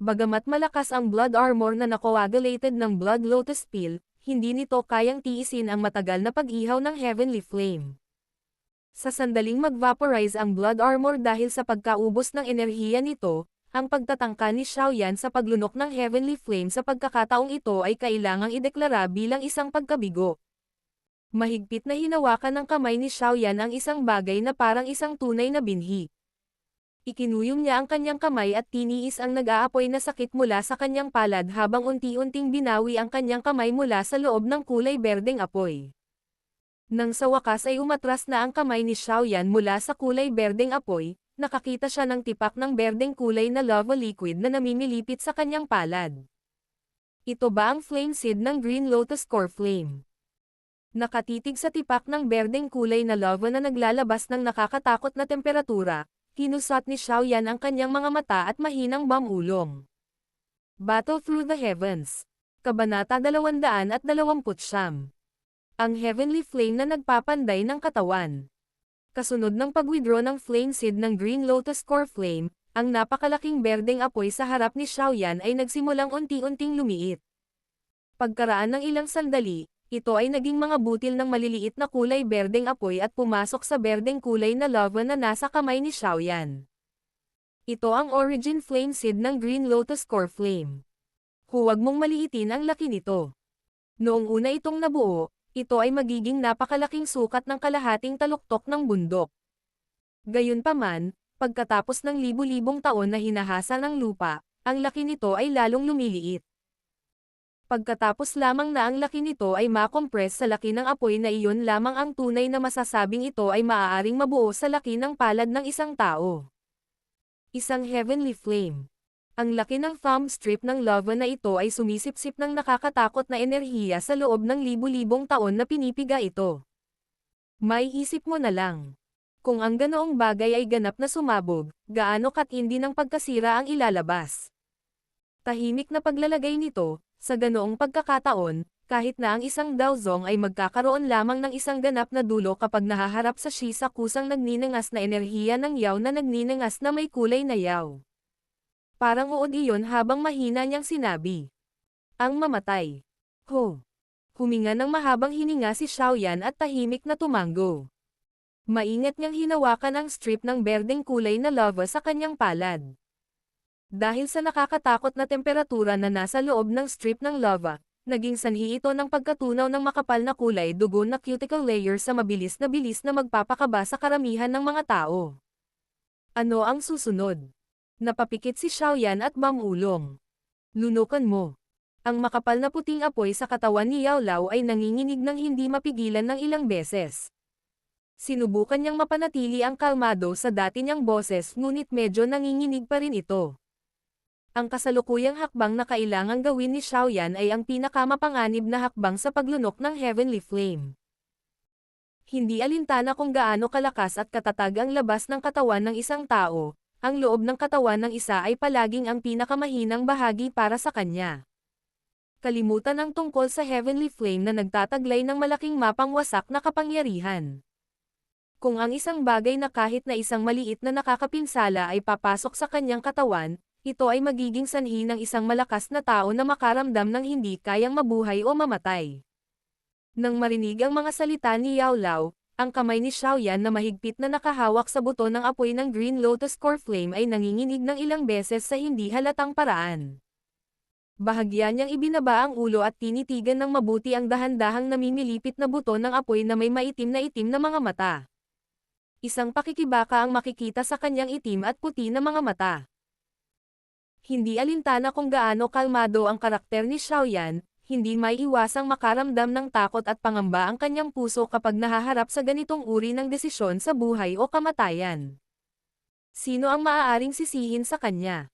Bagamat malakas ang blood armor na nakoagulated ng Blood Lotus Pill, hindi nito kayang tiisin ang matagal na pag-ihaw ng Heavenly Flame. Sa sandaling mag-vaporize ang blood armor dahil sa pagkaubos ng enerhiya nito, ang pagtatangka ni Xiaoyan sa paglunok ng Heavenly Flame sa pagkakataong ito ay kailangang ideklara bilang isang pagkabigo. Mahigpit na hinawakan ng kamay ni Xiaoyan ang isang bagay na parang isang tunay na binhi. Ikinuyong niya ang kanyang kamay at tiniis ang nag-aapoy na sakit mula sa kanyang palad habang unti-unting binawi ang kanyang kamay mula sa loob ng kulay berdeng apoy. Nang sa wakas ay umatras na ang kamay ni Xiaoyan mula sa kulay berdeng apoy, nakakita siya ng tipak ng berdeng kulay na lava liquid na namimilipit sa kanyang palad. Ito ba ang flame seed ng Green Lotus Core Flame? Nakatitig sa tipak ng berdeng kulay na lava na naglalabas ng nakakatakot na temperatura, kinusat ni Xiaoyan ang kanyang mga mata at mahinang bamulong. Battle Through the Heavens. Kabanata 229. Ang Heavenly Flame na nagpapanday ng katawan. Kasunod ng pag-withdraw ng flame seed ng Green Lotus Core Flame, ang napakalaking berdeng apoy sa harap ni Xiaoyan ay nagsimulang unti-unting lumiit. Pagkaraan ng ilang sandali, ito ay naging mga butil ng maliliit na kulay berdeng apoy at pumasok sa berdeng kulay na lava na nasa kamay ni Xiaoyan. Ito ang origin flame seed ng Green Lotus Core Flame. Huwag mong maliitin ang laki nito. Noong una itong nabuo, ito ay magiging napakalaking sukat ng kalahating taluktok ng bundok. Gayunpaman, pagkatapos ng libu-libong taon na hinahasa ng lupa, ang laki nito ay lalong lumiliit. Pagkatapos lamang na ang laki nito ay makompress sa laki ng apoy na iyon lamang ang tunay na masasabing ito ay maaaring mabuo sa laki ng palad ng isang tao. Isang heavenly flame. Ang laki ng thumb strip ng lava na ito ay sumisipsip ng nakakatakot na enerhiya sa loob ng libu-libong taon na pinipiga ito. May isip mo na lang. Kung ang ganoong bagay ay ganap na sumabog, gaano katindi ng pagkasira ang ilalabas. Tahimik na paglalagay nito, sa ganoong pagkakataon, kahit na ang isang Daozong ay magkakaroon lamang ng isang ganap na dulo kapag nahaharap sa Shi sa kusang nagninangas na enerhiya ng Yao na nagninangas na may kulay na Yao. Parang uod iyon habang mahina niyang sinabi. Ang mamatay. Ho. Huminga ng mahabang hininga si Xiaoyan at tahimik na tumango. Maingat niyang hinawakan ang strip ng berdeng kulay na lava sa kanyang palad. Dahil sa nakakatakot na temperatura na nasa loob ng strip ng lava, naging sanhi ito ng pagkatunaw ng makapal na kulay dugo na cuticle layer sa mabilis na magpapakaba sa karamihan ng mga tao. Ano ang susunod? Napapikit si Xiaoyan at mamulong. Lunukan mo. Ang makapal na puting apoy sa katawan ni Yao Lao ay nanginginig ng hindi mapigilan ng ilang beses. Sinubukan niyang mapanatili ang kalmado sa dati niyang boses ngunit medyo nanginginig pa rin ito. Ang kasalukuyang hakbang na kailangang gawin ni Xiaoyan ay ang pinakamapanganib na hakbang sa paglunok ng Heavenly Flame. Hindi alintana kung gaano kalakas at katatag ang labas ng katawan ng isang tao, ang loob ng katawan ng isa ay palaging ang pinakamahinang bahagi para sa kanya. Kalimutan ang tungkol sa Heavenly Flame na nagtataglay ng malaking mapang wasak na kapangyarihan. Kung ang isang bagay na kahit na isang maliit na nakakapinsala ay papasok sa kanyang katawan, ito ay magiging sanhi ng isang malakas na tao na makaramdam ng hindi kayang mabuhay o mamatay. Nang marinig ang mga salita ni Yao Lao, ang kamay ni Xiaoyan na mahigpit na nakahawak sa buto ng apoy ng Green Lotus Core Flame ay nanginginig ng ilang beses sa hindi halatang paraan. Bahagya niyang ibinaba ang ulo at tinitigan ng mabuti ang dahan-dahang namimilipit na buto ng apoy na may maitim na mga mata. Isang pakikibaka ang makikita sa kanyang itim at puti na mga mata. Hindi alintana kung gaano kalmado ang karakter ni Xiaoyan, hindi may iwasang makaramdam ng takot at pangamba ang kanyang puso kapag nahaharap sa ganitong uri ng desisyon sa buhay o kamatayan. Sino ang maaaring sisihin sa kanya?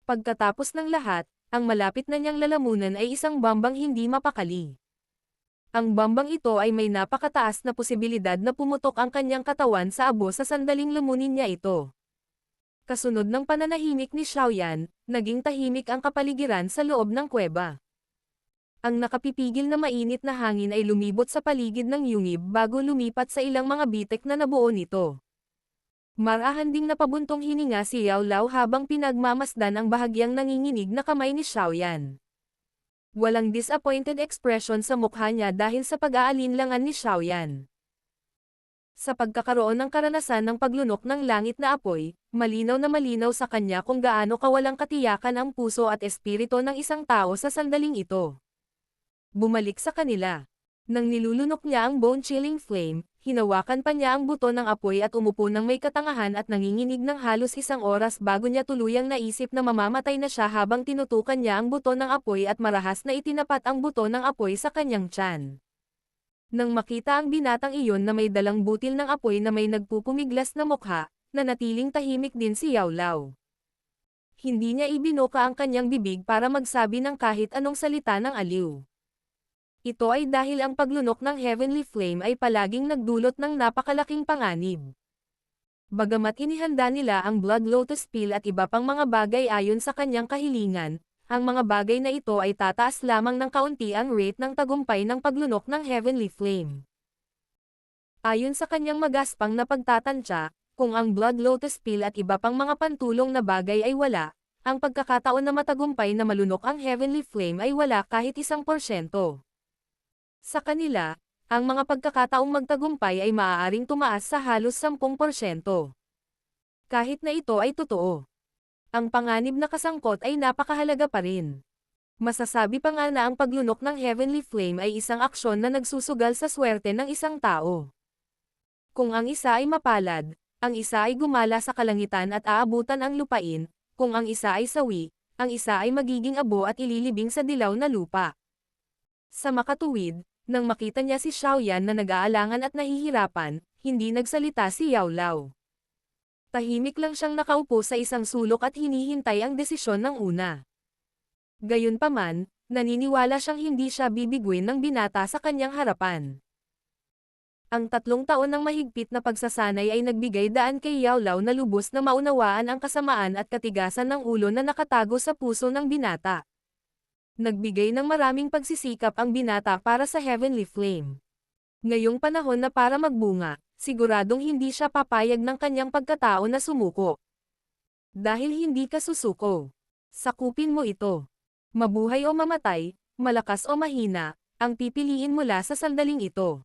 Pagkatapos ng lahat, ang malapit na niyang lalamunan ay isang bambang hindi mapakali. Ang bambang ito ay may napakataas na posibilidad na pumutok ang kanyang katawan sa abo sa sandaling lamunin niya ito. Kasunod ng pananahimik ni Xiaoyan, naging tahimik ang kapaligiran sa loob ng kuweba. Ang nakapipigil na mainit na hangin ay lumibot sa paligid ng yungib bago lumipat sa ilang mga bitek na nabuo nito. Marahan ding napabuntong hininga si Yao Lao habang pinagmamasdan ang bahagyang nanginginig na kamay ni Xiaoyan. Walang disappointed expression sa mukha niya dahil sa pag-aalinlangan ni Xiaoyan. Sa pagkakaroon ng karanasan ng paglunok ng langit na apoy, malinaw na malinaw sa kanya kung gaano kawalang katiyakan ang puso at espiritu ng isang tao sa sandaling ito. Bumalik sa kanila. Nang nilulunok niya ang bone-chilling flame, hinawakan pa niya ang buto ng apoy at umupo ng may katangahan at nanginginig ng halos isang oras bago niya tuluyang naisip na mamamatay na siya habang tinutukan niya ang buto ng apoy at marahas na itinapat ang buto ng apoy sa kanyang tiyan. Nang makita ang binatang iyon na may dalang butil ng apoy na may nagpupumiglas na mukha, nanatiling tahimik din si Yao Lao. Hindi niya ibinuka ang kanyang bibig para magsabi ng kahit anong salita ng aliw. Ito ay dahil ang paglunok ng Heavenly Flame ay palaging nagdulot ng napakalaking panganib. Bagamat inihanda nila ang Blood Lotus Pill at iba pang mga bagay ayon sa kanyang kahilingan, ang mga bagay na ito ay tataas lamang ng kaunti ang rate ng tagumpay ng paglunok ng Heavenly Flame. Ayon sa kanyang magaspang na pagtatantya, kung ang Blood Lotus Pill at iba pang mga pantulong na bagay ay wala, ang pagkakataon na matagumpay na malunok ang Heavenly Flame ay wala kahit 1%. Sa kanila, ang mga pagkakataong magtagumpay ay maaaring tumaas sa halos 10%. Kahit na ito ay totoo. Ang panganib na kasangkot ay napakahalaga pa rin. Masasabi pa nga na ang paglunok ng Heavenly Flame ay isang aksyon na nagsusugal sa swerte ng isang tao. Kung ang isa ay mapalad, ang isa ay gumala sa kalangitan at aabutan ang lupain, kung ang isa ay sawi, ang isa ay magiging abo at ililibing sa dilaw na lupa. Sa makatuwid, nang makita niya si Xiaoyan na nag-aalangan at nahihirapan, hindi nagsalita si Yao Lao. Tahimik lang siyang nakaupo sa isang sulok at hinihintay ang desisyon ng una. Gayunpaman, naniniwala siyang hindi siya bibiguin ng binata sa kanyang harapan. Ang 3 taon ng mahigpit na pagsasanay ay nagbigay daan kay Yao Lao na lubos na maunawaan ang kasamaan at katigasan ng ulo na nakatago sa puso ng binata. Nagbigay ng maraming pagsisikap ang binata para sa Heavenly Flame. Ngayong panahon na para magbunga, siguradong hindi siya papayag ng kanyang pagkatao na sumuko. Dahil hindi ka susuko. Sakupin mo ito. Mabuhay o mamatay, malakas o mahina, ang pipiliin mula sa sandaling ito.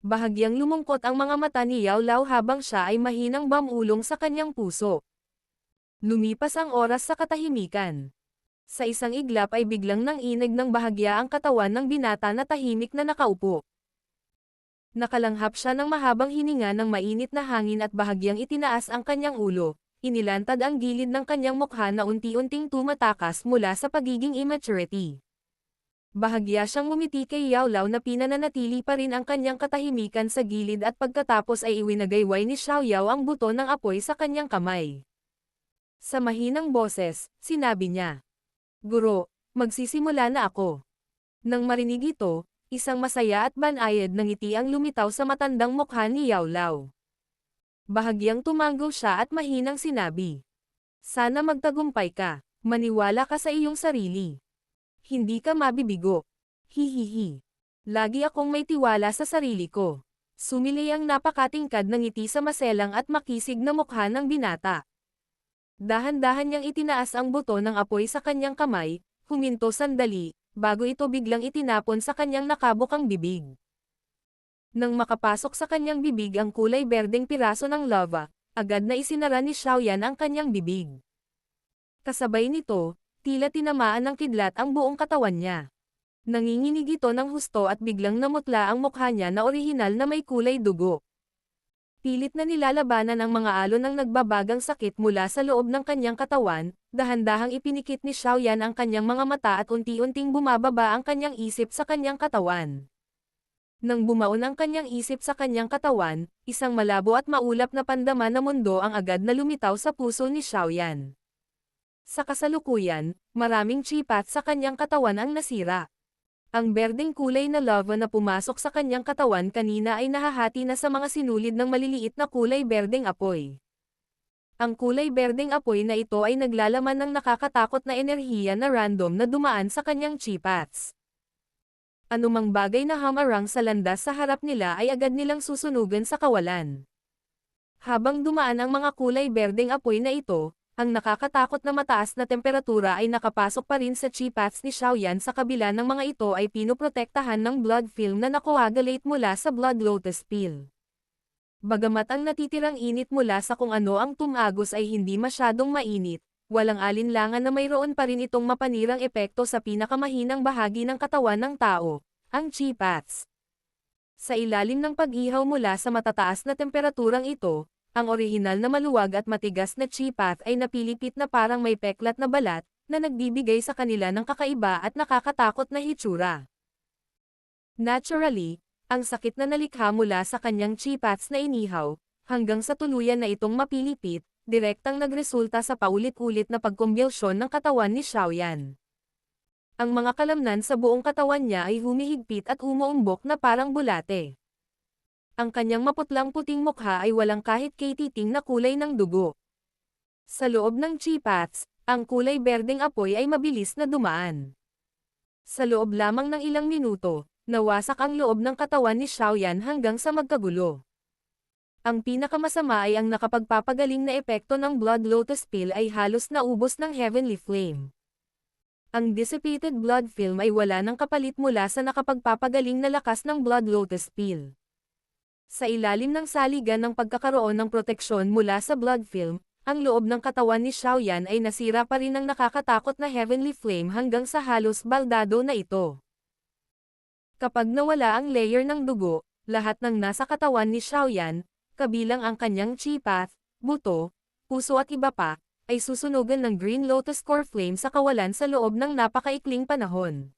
Bahagyang lumungkot ang mga mata ni Yao Lao habang siya ay mahinang bamulong sa kanyang puso. Lumipas ang oras sa katahimikan. Sa isang iglap ay biglang nanginig ng bahagya ang katawan ng binata na tahimik na nakaupo. Nakalanghap siya ng mahabang hininga ng mainit na hangin at bahagyang itinaas ang kanyang ulo. Inilantad ang gilid ng kanyang mukha na unti-unting tumatakas mula sa pagiging immaturity. Bahagya siyang ngumiti kay Yao Lao na pinananatili pa rin ang kanyang katahimikan sa gilid at pagkatapos ay iwinagayway ni Xiaoyao ang buto ng apoy sa kanyang kamay. Sa mahinang boses, sinabi niya, "Guro, magsisimula na ako." Nang marinig ito, isang masaya at banayad na ngiti ang lumitaw sa matandang mukha ni Yao Lao. Bahagyang tumango siya at mahinang sinabi, "Sana magtagumpay ka, maniwala ka sa iyong sarili. Hindi ka mabibigo. Hihihi. Lagi akong may tiwala sa sarili ko." Sumilay ang napakatingkad na ngiti sa maselang at makisig na mukha ng binata. Dahan-dahan niyang itinaas ang buto ng apoy sa kanyang kamay, huminto sandali, bago ito biglang itinapon sa kanyang nakabukang bibig. Nang makapasok sa kanyang bibig ang kulay berdeng piraso ng lava, agad na isinara ni Xiaoyan ang kanyang bibig. Kasabay nito, tila tinamaan ng kidlat ang buong katawan niya. Nanginginig ito ng husto at biglang namutla ang mukha niya na orihinal na may kulay dugo. Pilit na nilalabanan ang mga alon ng nagbabagang sakit mula sa loob ng kanyang katawan, dahan-dahang ipinikit ni Xiaoyan ang kanyang mga mata at unti-unting bumababa ang kanyang isip sa kanyang katawan. Nang bumaon ang kanyang isip sa kanyang katawan, isang malabo at maulap na pandama na mundo ang agad na lumitaw sa puso ni Xiaoyan. Sa kasalukuyan, maraming chipat sa kanyang katawan ang nasira. Ang berdeng kulay na lava na pumasok sa kanyang katawan kanina ay nahahati na sa mga sinulid ng maliliit na kulay berdeng apoy. Ang kulay berdeng apoy na ito ay naglalaman ng nakakatakot na enerhiya na random na dumaan sa kanyang chipats. Anumang bagay na hamarang sa landas sa harap nila ay agad nilang susunugan sa kawalan. Habang dumaan ang mga kulay berdeng apoy na ito, ang nakakatakot na mataas na temperatura ay nakapasok pa rin sa chipats ni Xiaoyan. Sa kabila ng mga ito ay pinoprotektahan ng blood film na nakoagulate mula sa blood lotus pill. Bagamat ang natitirang init mula sa kung ano ang tumagos ay hindi masyadong mainit, walang alinlangan na mayroon pa rin itong mapanirang epekto sa pinakamahinang bahagi ng katawan ng tao, ang chipats. Sa ilalim ng pag-ihaw mula sa matataas na temperaturang ito, ang orihinal na maluwag at matigas na chipat ay napilipit na parang may peklat na balat, na nagbibigay sa kanila ng kakaiba at nakakatakot na hitsura. Naturally, ang sakit na nalikha mula sa kanyang chipats na inihaw, hanggang sa tuluyan na itong mapilipit, direktang nagresulta sa paulit-ulit na pagkumbulsyon ng katawan ni Xiaoyan. Ang mga kalamnan sa buong katawan niya ay humihigpit at umuumbok na parang bulate. Ang kanyang maputlang-puting mukha ay walang kahit katiting na kulay ng dugo. Sa loob ng chipats, ang kulay berdeng apoy ay mabilis na dumaan. Sa loob lamang ng ilang minuto, nawasak ang loob ng katawan ni Xiaoyan hanggang sa magkagulo. Ang pinakamasama ay ang nakapagpapagaling na epekto ng blood lotus pill ay halos naubos ng Heavenly Flame. Ang dissipated blood film ay wala ng kapalit mula sa nakapagpapagaling na lakas ng Blood Lotus Pill. Sa ilalim ng saligan ng pagkakaroon ng proteksyon mula sa blood film, ang loob ng katawan ni Xiaoyan ay nasira pa rin ng nakakatakot na Heavenly Flame hanggang sa halos baldado na ito. Kapag nawala ang layer ng dugo, lahat ng nasa katawan ni Xiaoyan, kabilang ang kanyang chi path, buto, puso at iba pa, ay susunugan ng Green Lotus Core Flame sa kawalan sa loob ng napakaikling panahon.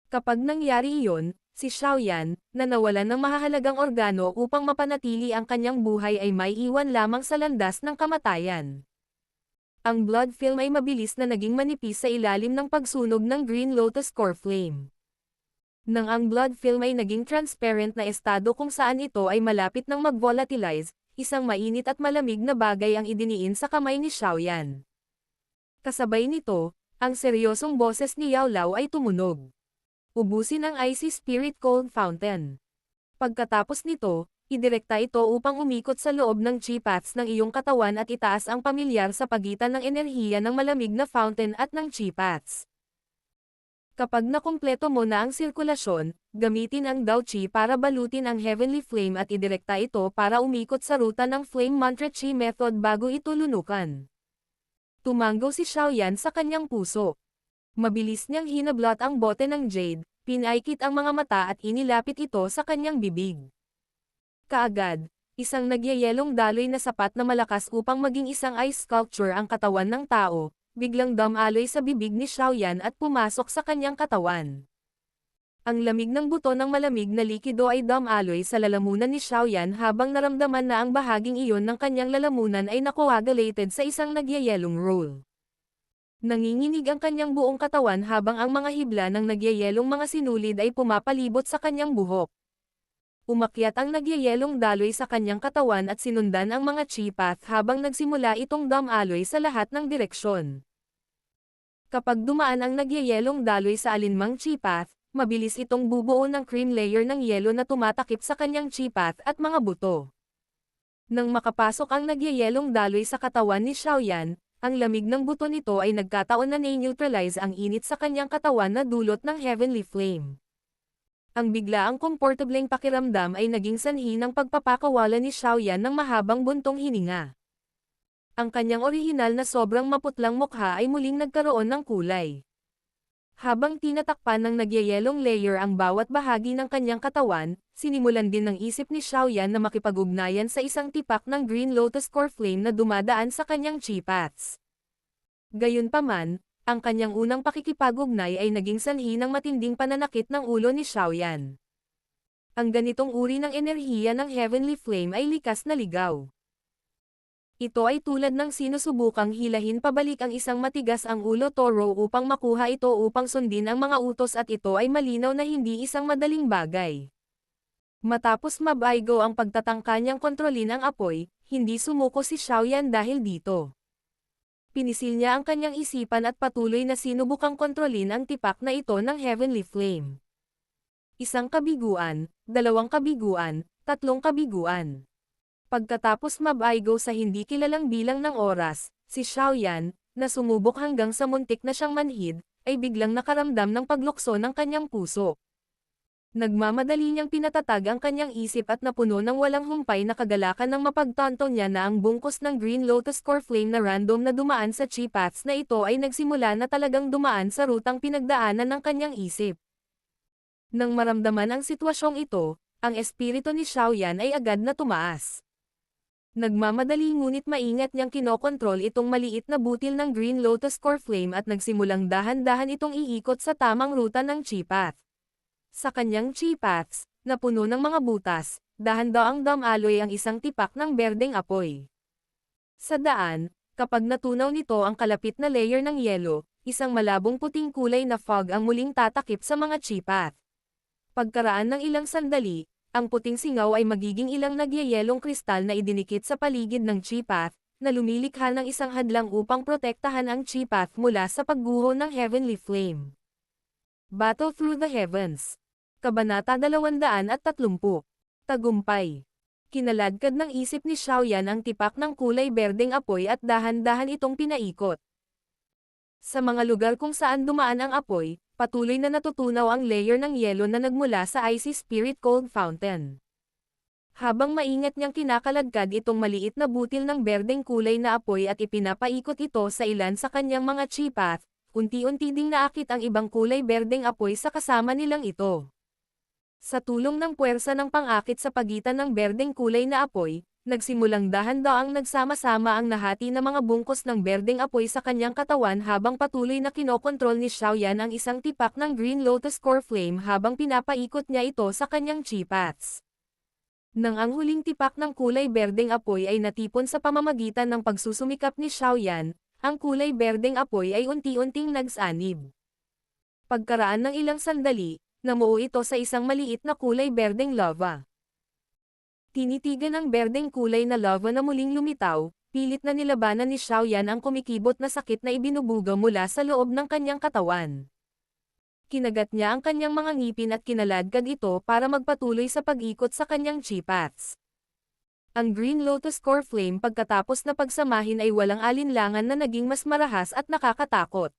Kapag nangyari iyon, si Xiaoyan, na nawalan ng mahahalagang organo upang mapanatili ang kanyang buhay ay may iwan lamang sa landas ng kamatayan. Ang blood film ay mabilis na naging manipis sa ilalim ng pagsunog ng Green Lotus Core Flame. Nang ang blood film ay naging transparent na estado kung saan ito ay malapit ng mag-volatilize, isang mainit at malamig na bagay ang idiniin sa kamay ni Xiaoyan. Kasabay nito, ang seryosong boses ni Yao Lao ay tumunog. Ubusin ang Icy Spirit Cold Fountain. Pagkatapos nito, idirekta ito upang umikot sa loob ng chi paths ng iyong katawan at itaas ang pamilyar sa pagitan ng enerhiya ng malamig na fountain at ng chi paths. Kapag nakumpleto mo na ang sirkulasyon, gamitin ang Dao Chi para balutin ang Heavenly Flame at idirekta ito para umikot sa ruta ng Flame Mantra Chi method bago ito lunukan. Tumanggo si Xiaoyan sa kanyang puso. Mabilis niyang hinablot ang bote ng jade, pinaikit ang mga mata at inilapit ito sa kanyang bibig. Kaagad, isang nagyayelong daloy na sapat na malakas upang maging isang ice sculpture ang katawan ng tao, biglang dumaloy sa bibig ni Xiaoyan at pumasok sa kanyang katawan. Ang lamig ng buto ng malamig na likido ay dumaloy sa lalamunan ni Xiaoyan habang naramdaman na ang bahaging iyon ng kanyang lalamunan ay nakoagulated sa isang nagyayelong roll. Nanginginig ang kanyang buong katawan habang ang mga hibla ng nagyayelong mga sinulid ay pumapalibot sa kanyang buhok. Umakyat ang nagyayelong daloy sa kanyang katawan at sinundan ang mga chi path habang nagsimula itong dumaloy sa lahat ng direksyon. Kapag dumaan ang nagyayelong daloy sa alinmang chi path, mabilis itong bubuo ng cream layer ng yelo na tumatakip sa kanyang chi path at mga buto. Nang makapasok ang nagyayelong daloy sa katawan ni Xiaoyan, ang lamig ng buto nito ay nagkataon na neutralize ang init sa kanyang katawan na dulot ng Heavenly Flame. Ang biglaang komportableng pakiramdam ay naging sanhi ng pagpapakawala ni Xiaoyan ng mahabang buntong hininga. Ang kanyang orihinal na sobrang maputlang mukha ay muling nagkaroon ng kulay. Habang tinatakpan ng nagyayelong layer ang bawat bahagi ng kanyang katawan, sinimulan din ng isip ni Xiaoyan na makipag-ugnayan sa isang tipak ng Green Lotus Core Flame na dumadaan sa kanyang chi paths. Gayunpaman, ang kanyang unang pakikipag-ugnay ay naging sanhi ng matinding pananakit ng ulo ni Xiaoyan. Ang ganitong uri ng enerhiya ng Heavenly Flame ay likas na ligaw. Ito ay tulad ng sinusubukang hilahin pabalik ang isang matigas ang ulo toro upang makuha ito upang sundin ang mga utos at ito ay malinaw na hindi isang madaling bagay. Matapos mabaygo ang pagtatangka niyang kontrolin ang apoy, hindi sumuko si Xiaoyan dahil dito. Pinisil niya ang kanyang isipan at patuloy na sinubukang kontrolin ang tipak na ito ng Heavenly Flame. Isang kabiguan, dalawang kabiguan, tatlong kabiguan. Pagkatapos mabaygo sa hindi kilalang bilang ng oras, si Xiaoyan, na sumubok hanggang sa muntik na siyang manhid, ay biglang nakaramdam ng paglukso ng kanyang puso. Nagmamadali niyang pinatatag ang kanyang isip at napuno ng walang humpay na kagalakan ng mapagtanto niya na ang bungkos ng Green Lotus Core Flame na random na dumaan sa chi paths na ito ay nagsimula na talagang dumaan sa rutang pinagdaanan ng kanyang isip. Nang maramdaman ang sitwasyong ito, ang espiritu ni Xiaoyan ay agad na tumaas. Nagmamadali ngunit maingat niyang kinokontrol itong maliit na butil ng Green Lotus Core Flame at nagsimulang dahan-dahan itong iikot sa tamang ruta ng chi path. Sa kanyang chi paths, na puno ng mga butas, dahan-daang dumaloy ang isang tipak ng berdeng apoy. Sa daan, kapag natunaw nito ang kalapit na layer ng yelo, isang malabong puting kulay na fog ang muling tatakip sa mga chi path. Pagkaraan ng ilang sandali, ang puting singaw ay magiging ilang nagyayelong kristal na idinikit sa paligid ng chi path, na lumilikha ng isang hadlang upang protektahan ang chi path mula sa pagguho ng Heavenly Flame. Battle Through the Heavens. Kabanata 230. Tagumpay. Kinaladkad ng isip ni Xiaoyan ang tipak ng kulay berdeng apoy at dahan-dahan itong pinaikot. Sa mga lugar kung saan dumaan ang apoy, patuloy na natutunaw ang layer ng yelo na nagmula sa Icy Spirit Cold Fountain. Habang maingat niyang kinakaladkad itong maliit na butil ng berdeng kulay na apoy at ipinapaikot ito sa ilan sa kanyang mga chi path, unti-unti ding naakit ang ibang kulay berdeng apoy sa kasama nilang ito. Sa tulong ng puwersa ng pang-akit sa pagitan ng berdeng kulay na apoy, nagsimulang dahan-daang nagsama-sama ang nahati na mga bungkos ng berdeng apoy sa kanyang katawan habang patuloy na kinokontrol ni Xiaoyan ang isang tipak ng Green Lotus Core Flame habang pinapaikot niya ito sa kanyang chi paths. Nang ang huling tipak ng kulay berdeng apoy ay natipon sa pamamagitan ng pagsusumikap ni Xiaoyan, ang kulay berdeng apoy ay unti-unting nagsanib. Pagkaraan ng ilang sandali, namuo ito sa isang maliit na kulay berdeng lava. Tinitigan ng berdeng kulay na lava na muling lumitaw, pilit na nilabanan ni Xiaoyan ang kumikibot na sakit na ibinubuga mula sa loob ng kanyang katawan. Kinagat niya ang kanyang mga ngipin at kinaladkad ito para magpatuloy sa pag-ikot sa kanyang chi paths. Ang Green Lotus Core Flame pagkatapos na pagsamahin ay walang alinlangan na naging mas marahas at nakakatakot.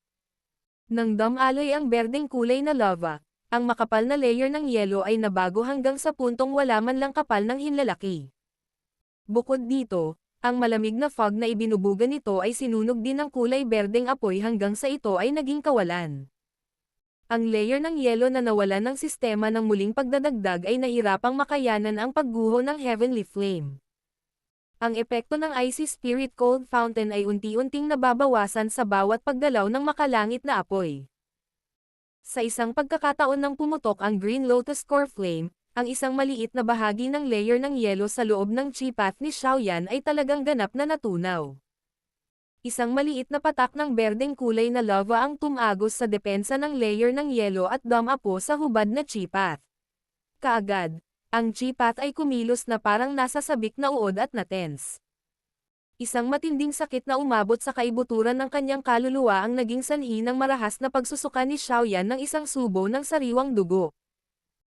Nang dumaloy ang berdeng kulay na lava, ang makapal na layer ng yelo ay nabago hanggang sa puntong wala man lang kapal ng hinlalaki. Bukod dito, ang malamig na fog na ibinubuga nito ay sinunog din ng kulay berdeng apoy hanggang sa ito ay naging kawalan. Ang layer ng yelo na nawalan ng sistema ng muling pagdadagdag ay nahirapang makayanan ang pagguho ng Heavenly Flame. Ang epekto ng Icy Spirit Cold Fountain ay unti-unting nababawasan sa bawat pagdalaw ng makalangit na apoy. Sa isang pagkakataon nang pumutok ang Green Lotus Core Flame, ang isang maliit na bahagi ng layer ng yelo sa loob ng chi path ni Xiaoyan ay talagang ganap na natunaw. Isang maliit na patak ng berdeng kulay na lava ang tumagos sa depensa ng layer ng yelo at dumapo sa hubad na chi path. Kaagad, ang chi path ay kumilos na parang nasa sabik na uod at na-tense. Isang matinding sakit na umabot sa kaibuturan ng kanyang kaluluwa ang naging sanhi ng marahas na pagsusuka ni Xiaoyan ng isang subo ng sariwang dugo.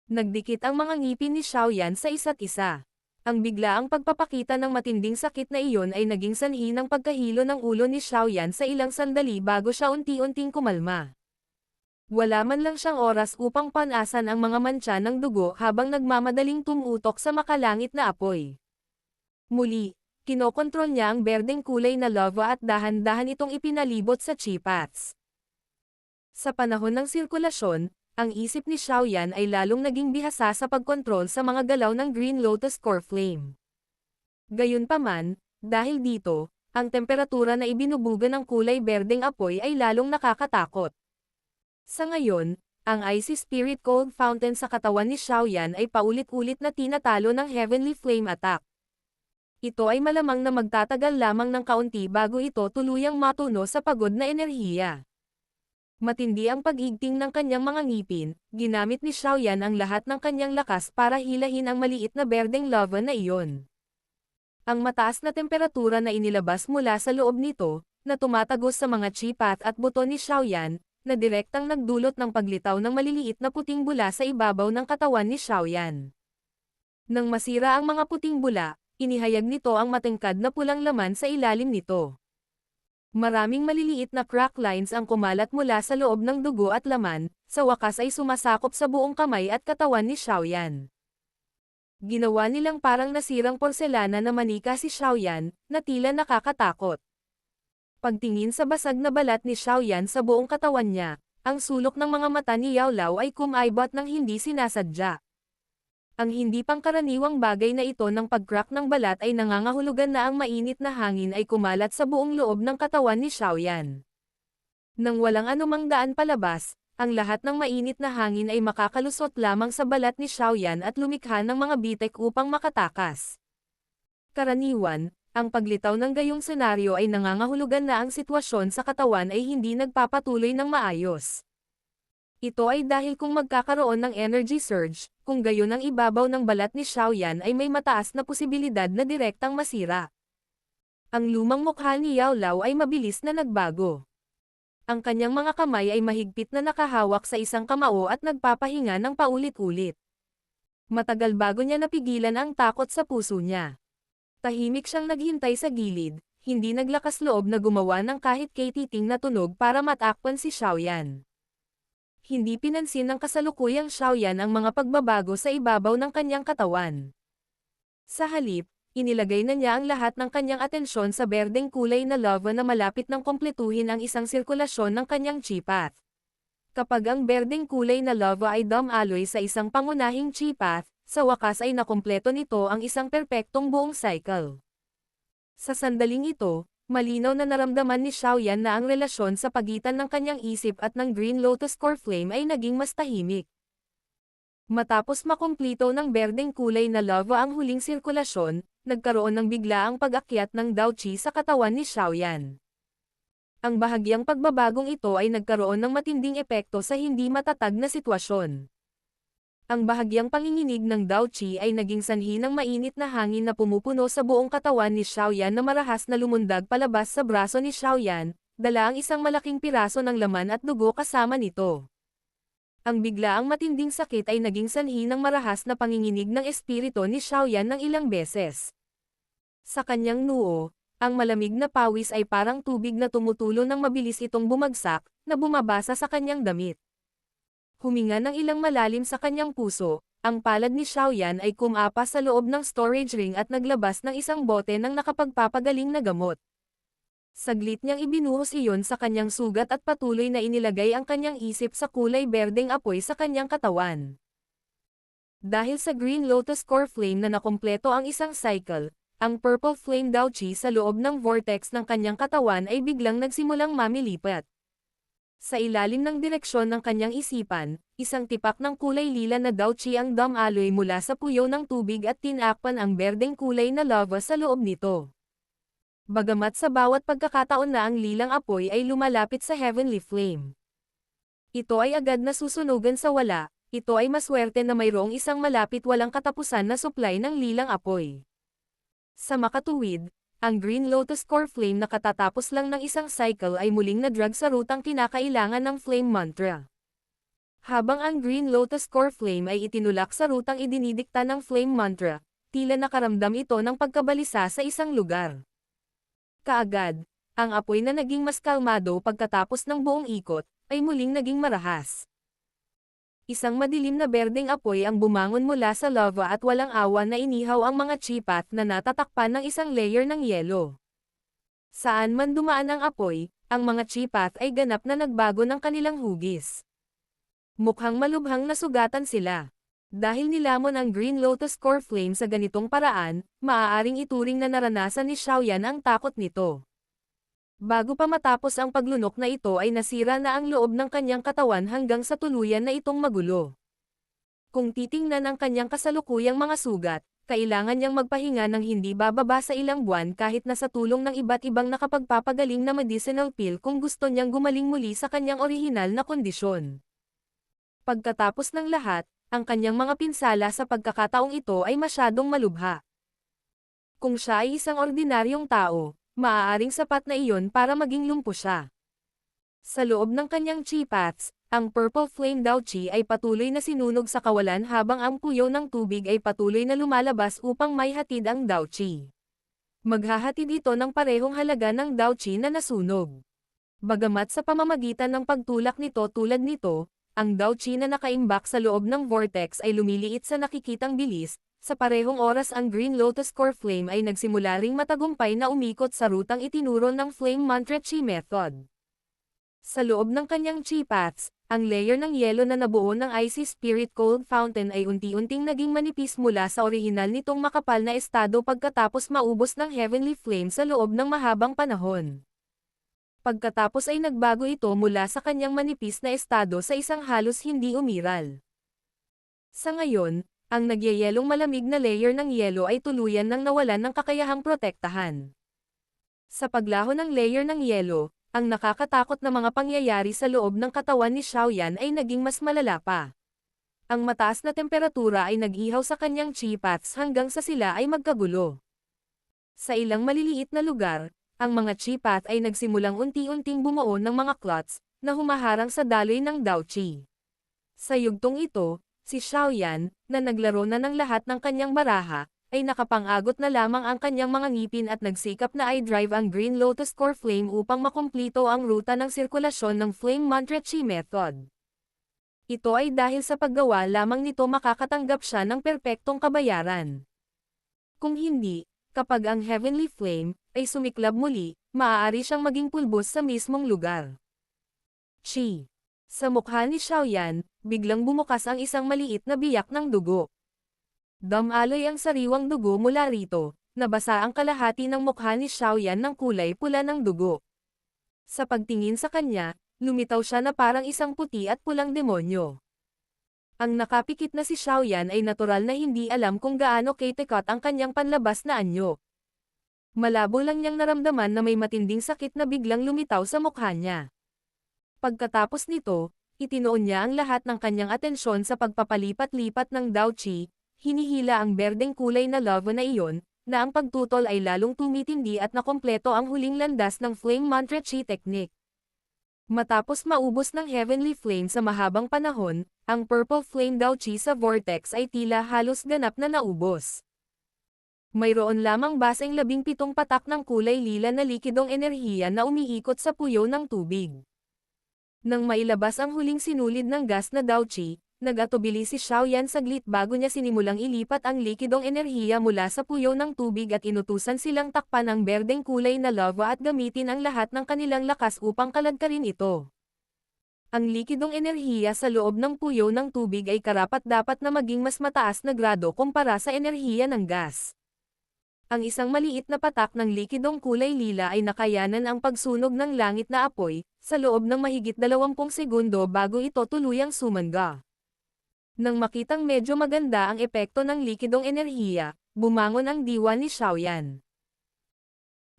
Nagdikit ang mga ngipin ni Xiaoyan sa isa't isa. Ang biglaang pagpapakita ng matinding sakit na iyon ay naging sanhi ng pagkahilo ng ulo ni Xiaoyan sa ilang sandali bago siya unti-unting kumalma. Wala man lang siyang oras upang panasan ang mga mantsa ng dugo habang nagmamadaling tumutok sa makalangit na apoy. Muli, kinokontrol niya ang berdeng kulay na lava at dahan-dahan itong ipinalibot sa chi paths. Sa panahon ng sirkulasyon, ang isip ni Xiaoyan ay lalong naging bihasa sa pagkontrol sa mga galaw ng Green Lotus Core Flame. Gayunpaman, dahil dito, ang temperatura na ibinubuga ng kulay berdeng apoy ay lalong nakakatakot. Sa ngayon, ang Icy Spirit Cold Fountain sa katawan ni Xiaoyan ay paulit-ulit na tinatalo ng Heavenly Flame attack. Ito ay malamang na magtatagal lamang ng kaunti bago ito tuluyang matuno sa pagod na enerhiya. Matindi ang pag-igting ng kanyang mga ngipin, ginamit ni Xiaoyan ang lahat ng kanyang lakas para hilahin ang maliit na berdeng lava na iyon. Ang mataas na temperatura na inilabas mula sa loob nito, na tumatagos sa mga chi path at buto ni Xiaoyan, na direktang nagdulot ng paglitaw ng maliliit na puting bula sa ibabaw ng katawan ni Xiaoyan. Nang masira ang mga puting bula, inihayag nito ang matangkad na pulang laman sa ilalim nito. Maraming maliliit na crack lines ang kumalat mula sa loob ng dugo at laman, sa wakas ay sumasakop sa buong kamay at katawan ni Xiaoyan. Ginawa nilang parang nasirang porselana na manika si Xiaoyan, na tila nakakatakot. Pagtingin sa basag na balat ni Xiaoyan sa buong katawan niya, ang sulok ng mga mata ni Yao Lao ay kumaibot ng hindi sinasadya. Ang hindi pangkaraniwang bagay na ito ng pag-crack ng balat ay nangangahulugan na ang mainit na hangin ay kumalat sa buong loob ng katawan ni Xiaoyan. Nang walang anumang daan palabas, ang lahat ng mainit na hangin ay makakalusot lamang sa balat ni Xiaoyan at lumikha ng mga bitek upang makatakas. Karaniwan, ang paglitaw ng gayong senaryo ay nangangahulugan na ang sitwasyon sa katawan ay hindi nagpapatuloy ng maayos. Ito ay dahil kung magkakaroon ng energy surge, kung gayon ang ibabaw ng balat ni Xiaoyan ay may mataas na posibilidad na direktang masira. Ang lumang mukha ni Yao Lao ay mabilis na nagbago. Ang kanyang mga kamay ay mahigpit na nakahawak sa isang kamao at nagpapahinga ng paulit-ulit. Matagal bago niya napigilan ang takot sa puso niya. Tahimik siyang naghintay sa gilid, hindi naglakas loob na gumawa ng kahit katiting na tunog para matakpan si Xiaoyan. Hindi pinansin ng kasalukuyang Xiaoyan ang mga pagbabago sa ibabaw ng kanyang katawan. Sa halip, inilagay na niya ang lahat ng kanyang atensyon sa berdeng kulay na lava na malapit nang kumpletuhin ang isang sirkulasyon ng kanyang chi path. Kapag ang berdeng kulay na lava ay dumaloy sa isang pangunahing chi path, sa wakas ay nakumpleto nito ang isang perpektong buong cycle. Sa sandaling ito, malinaw na naramdaman ni Xiaoyan na ang relasyon sa pagitan ng kanyang isip at ng Green Lotus Core Flame ay naging mas tahimik. Matapos makumplito ng berdeng kulay na lava ang huling sirkulasyon, nagkaroon ng biglaang pag-akyat ng Dao Qi sa katawan ni Xiaoyan. Ang bahagyang pagbabagong ito ay nagkaroon ng matinding epekto sa hindi matatag na sitwasyon. Ang bahagyang panginginig ng Dao Qi ay naging sanhi ng mainit na hangin na pumupuno sa buong katawan ni Xiaoyan na marahas na lumundag palabas sa braso ni Xiaoyan, dala ang isang malaking piraso ng laman at dugo kasama nito. Ang biglaang matinding sakit ay naging sanhi ng marahas na panginginig ng espiritu ni Xiaoyan ng ilang beses. Sa kanyang noo, ang malamig na pawis ay parang tubig na tumutulo ng mabilis itong bumagsak, na bumabasa sa kanyang damit. Huminga ng ilang malalim sa kanyang puso, ang palad ni Xiaoyan ay kumapa sa loob ng storage ring at naglabas ng isang bote ng nakapagpapagaling na gamot. Saglit niyang ibinuhos iyon sa kanyang sugat at patuloy na inilagay ang kanyang isip sa kulay berdeng apoy sa kanyang katawan. Dahil sa Green Lotus Core Flame na nakumpleto ang isang cycle, ang Purple Flame Dao Qi sa loob ng vortex ng kanyang katawan ay biglang nagsimulang mamilipat. Sa ilalim ng direksyon ng kanyang isipan, isang tipak ng kulay lila na Dao Qi ang dumaloy mula sa puyo ng tubig at tinakpan ang berdeng kulay na lava sa loob nito. Bagamat sa bawat pagkakataon na ang lilang apoy ay lumalapit sa Heavenly Flame, ito ay agad na susunugan sa wala, ito ay maswerte na mayroong isang malapit walang katapusan na supply ng lilang apoy. Sa makatuwid, ang Green Lotus Core Flame na katatapos lang ng isang cycle ay muling na-drag sa rutang kinakailangan ng Flame Mantra. Habang ang Green Lotus Core Flame ay itinulak sa rutang idinidikta ng Flame Mantra, tila nakaramdam ito ng pagkabalisa sa isang lugar. Kaagad, ang apoy na naging mas kalmado pagkatapos ng buong ikot, ay muling naging marahas. Isang madilim na berdeng apoy ang bumangon mula sa lava at walang awa na inihaw ang mga chi path na natatakpan ng isang layer ng yelo. Saan man dumaan ang apoy, ang mga chi path ay ganap na nagbago ng kanilang hugis. Mukhang malubhang nasugatan sila. Dahil nilamon ang Green Lotus Core Flame sa ganitong paraan, maaaring ituring na naranasan ni Xiaoyan ang takot nito. Bago pa matapos ang paglunok na ito ay nasira na ang loob ng kanyang katawan hanggang sa tuluyan na itong magulo. Kung titingnan ang kanyang kasalukuyang mga sugat, kailangan niyang magpahinga ng hindi bababa sa ilang buwan kahit na sa tulong ng iba't ibang nakapagpapagaling na medicinal pill kung gusto niyang gumaling muli sa kanyang orihinal na kondisyon. Pagkatapos ng lahat, ang kanyang mga pinsala sa pagkakataong ito ay masyadong malubha. Kung siya ay isang ordinaryong tao, maaaring sapat na iyon para maging lumpo siya. Sa loob ng kanyang chi paths, ang Purple Flame Dao Qi ay patuloy na sinunog sa kawalan habang ang puyo ng tubig ay patuloy na lumalabas upang may hatid ang Dao Qi. Maghahatid ito ng parehong halaga ng Dao Qi na nasunog. Bagamat sa pamamagitan ng pagtulak nito tulad nito, ang Dao Qi na nakaimbak sa loob ng vortex ay lumiliit sa nakikitang bilis. Sa parehong oras ang Green Lotus Core Flame ay nagsimula ring matagumpay na umikot sa rutang itinuro ng Flame Mantra Chi Method. Sa loob ng kanyang chi paths, ang layer ng yelo na nabuo ng Icy Spirit Cold Fountain ay unti-unting naging manipis mula sa orihinal nitong makapal na estado pagkatapos maubos ng Heavenly Flame sa loob ng mahabang panahon. Pagkatapos ay nagbago ito mula sa kanyang manipis na estado sa isang halos hindi umiral. Sa ngayon, ang nagyayelong malamig na layer ng yelo ay tuluyan nang nawalan ng kakayahang protektahan. Sa paglaho ng layer ng yelo, ang nakakatakot na mga pangyayari sa loob ng katawan ni Xiaoyan ay naging mas malala pa. Ang mataas na temperatura ay nag-ihaw sa kanyang chi paths hanggang sa sila ay magkagulo. Sa ilang maliliit na lugar, ang mga chi path ay nagsimulang unti-unting bumuo ng mga clots na humaharang sa daloy ng Dao Qi. Sa yugtong ito, si Xiaoyan, na naglaro na ng lahat ng kanyang baraha, ay nakapang-agot na lamang ang kanyang mga ngipin at nagsikap na i-drive ang Green Lotus Core Flame upang makumplito ang ruta ng sirkulasyon ng Flame Mantra Chi Method. Ito ay dahil sa paggawa lamang nito makakatanggap siya ng perpektong kabayaran. Kung hindi, kapag ang Heavenly Flame ay sumiklab muli, maaari siyang maging pulbos sa mismong lugar. Chi. Sa mukha ni Xiaoyan, biglang bumukas ang isang maliit na biyak ng dugo. Damaloy ang sariwang dugo mula rito, nabasa ang kalahati ng mukha ni Xiaoyan ng kulay pula ng dugo. Sa pagtingin sa kanya, lumitaw siya na parang isang puti at pulang demonyo. Ang nakapikit na si Xiaoyan ay natural na hindi alam kung gaano katikot ang kanyang panlabas na anyo. Malabo lang niyang naramdaman na may matinding sakit na biglang lumitaw sa mukha niya. Pagkatapos nito, itinoon niya ang lahat ng kanyang atensyon sa pagpapalipat-lipat ng Dao Qi, hinihila ang berdeng kulay na lava na iyon, na ang pagtutol ay lalong tumitindi at nakompleto ang huling landas ng Flame Mantra Chi Technique. Matapos maubos ng Heavenly Flame sa mahabang panahon, ang Purple Flame Dao Qi sa Vortex ay tila halos ganap na naubos. Mayroon lamang baseng 17 patak ng kulay lila na likidong enerhiya na umiikot sa puyo ng tubig. Nang mailabas ang huling sinulid ng gas na Dao Qi, nag-atubili si Xiaoyan saglit bago niya sinimulang ilipat ang likidong enerhiya mula sa puyo ng tubig at inutusan silang takpan ang berdeng kulay na lava at gamitin ang lahat ng kanilang lakas upang kaladkarin ito. Ang likidong enerhiya sa loob ng puyo ng tubig ay karapat-dapat na maging mas mataas na grado kumpara sa enerhiya ng gas. Ang isang maliit na patak ng likidong kulay lila ay nakayanan ang pagsunog ng langit na apoy, sa loob ng mahigit 20 segundo bago ito tuluyang sumangga. Nang makitang medyo maganda ang epekto ng likidong enerhiya, bumangon ang diwa ni Xiaoyan.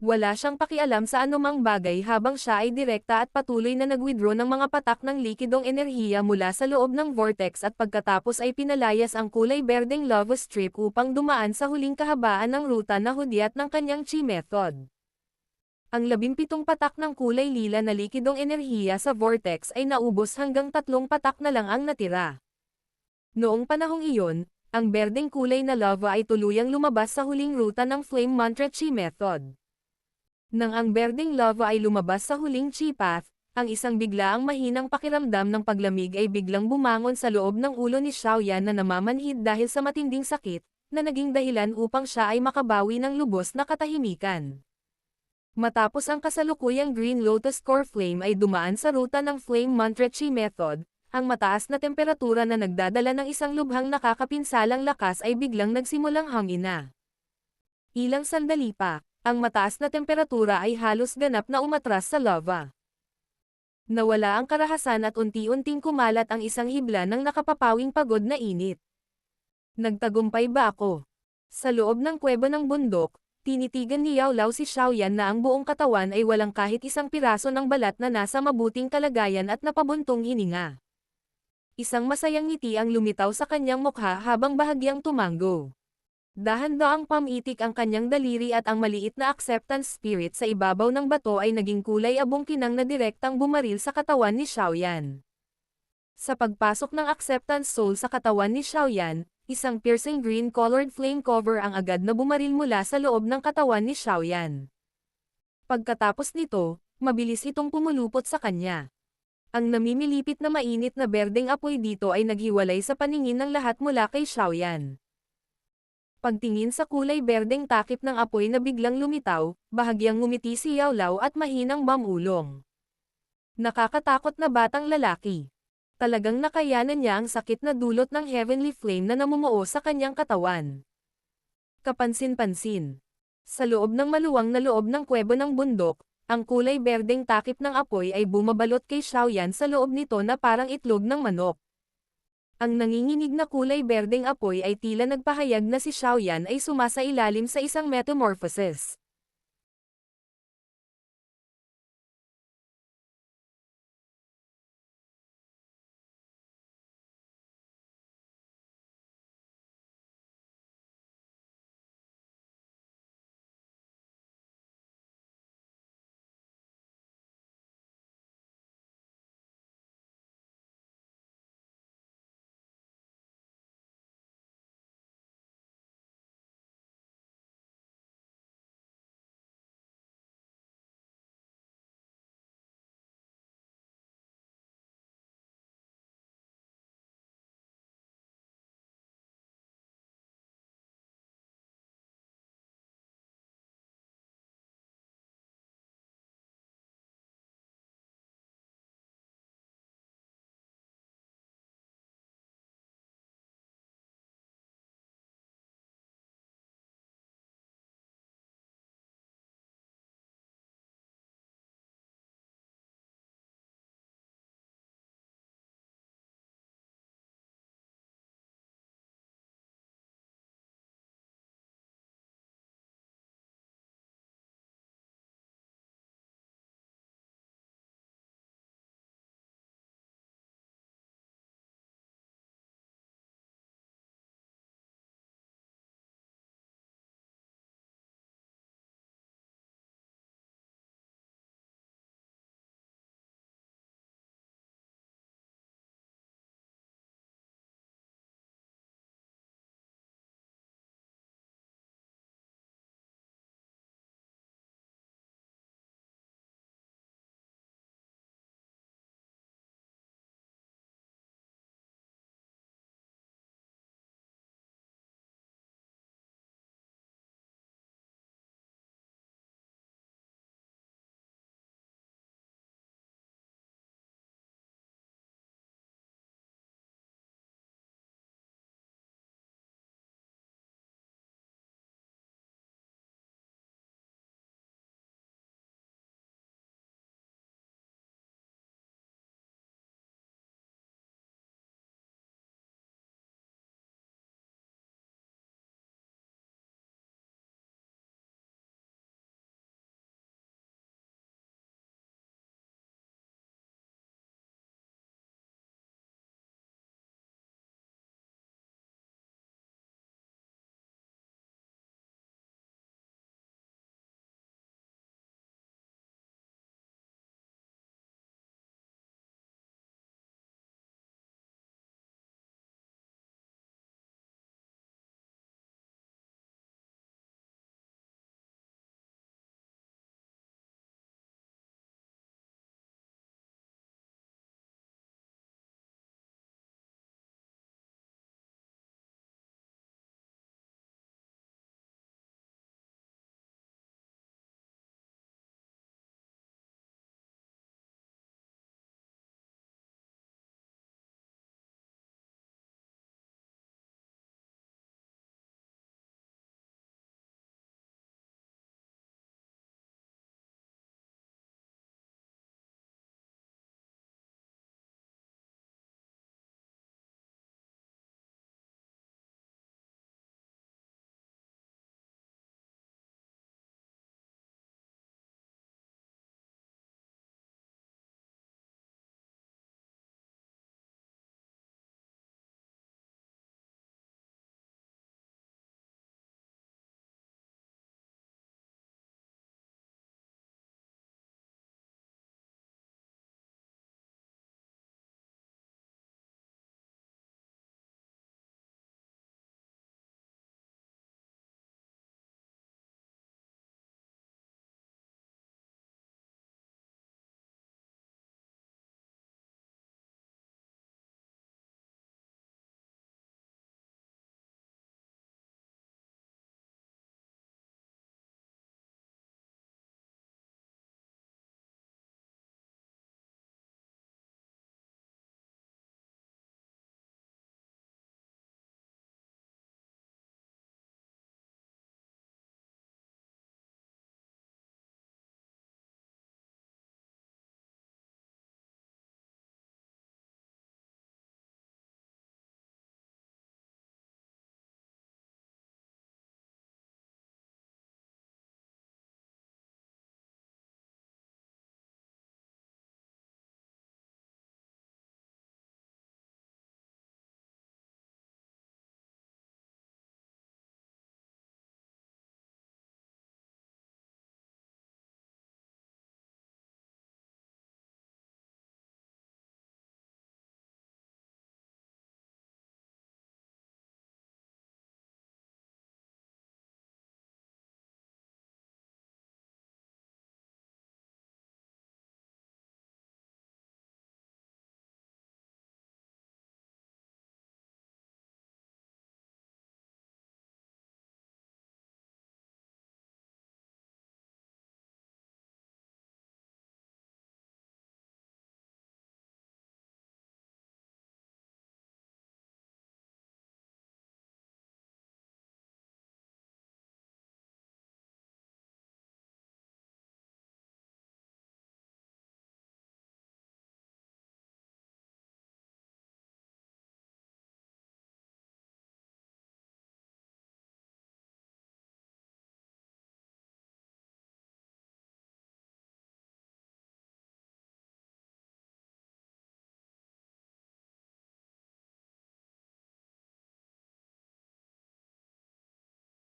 Wala siyang pakialam sa anumang bagay habang siya ay direkta at patuloy na nag-withdraw ng mga patak ng likidong enerhiya mula sa loob ng vortex at pagkatapos ay pinalayas ang kulay berdeng lava strip upang dumaan sa huling kahabaan ng ruta na hudyat ng kanyang Chi Method. Ang 17 patak ng kulay lila na likidong enerhiya sa vortex ay naubos hanggang 3 patak na lang ang natira. Noong panahong iyon, ang berdeng kulay na lava ay tuluyang lumabas sa huling ruta ng Flame Mantra Chi Method. Nang ang berdeng lava ay lumabas sa huling Chi Path, ang isang biglaang mahinang pakiramdam ng paglamig ay biglang bumangon sa loob ng ulo ni Xiaoyan na namamanhid dahil sa matinding sakit, na naging dahilan upang siya ay makabawi ng lubos na katahimikan. Matapos ang kasalukuyang Green Lotus Core Flame ay dumaan sa ruta ng Flame Mantra Chi Method, ang mataas na temperatura na nagdadala ng isang lubhang nakakapinsalang lakas ay biglang nagsimulang hangina. Ilang sandali pa, ang mataas na temperatura ay halos ganap na umatras sa lava. Nawala ang karahasan at unti-unting kumalat ang isang hibla ng nakapapawing pagod na init. Nagtagumpay ba ako? Sa loob ng kuweba ng bundok, tinitigan ni Yao Lao si Xiaoyan na ang buong katawan ay walang kahit isang piraso ng balat na nasa mabuting kalagayan at napabuntong hininga. Isang masayang ngiti ang lumitaw sa kanyang mukha habang bahagyang tumango. Dahan-daang pamitik ang kanyang daliri at ang maliit na acceptance spirit sa ibabaw ng bato ay naging kulay abong-kinang na direktang bumaril sa katawan ni Xiaoyan. Sa pagpasok ng acceptance soul sa katawan ni Xiaoyan, isang piercing green-colored flame cover ang agad na bumaril mula sa loob ng katawan ni Xiaoyan. Pagkatapos nito, mabilis itong pumulupot sa kanya. Ang namimilipit na mainit na berdeng apoy dito ay naghiwalay sa paningin ng lahat mula kay Xiaoyan. Pagtingin sa kulay berdeng takip ng apoy na biglang lumitaw, bahagyang ngumiti si Yao Lao at mahinang mamulong. Nakakatakot na batang lalaki. Talagang nakayanan niya ang sakit na dulot ng Heavenly Flame na namumuo sa kanyang katawan. Kapansin-pansin. Sa loob ng maluwang na loob ng kuweba ng bundok, ang kulay berdeng takip ng apoy ay bumabalot kay Xiaoyan sa loob nito na parang itlog ng manok. Ang nanginginig na kulay berdeng apoy ay tila nagpahayag na si Xiaoyan ay sumasailalim sa isang metamorphosis.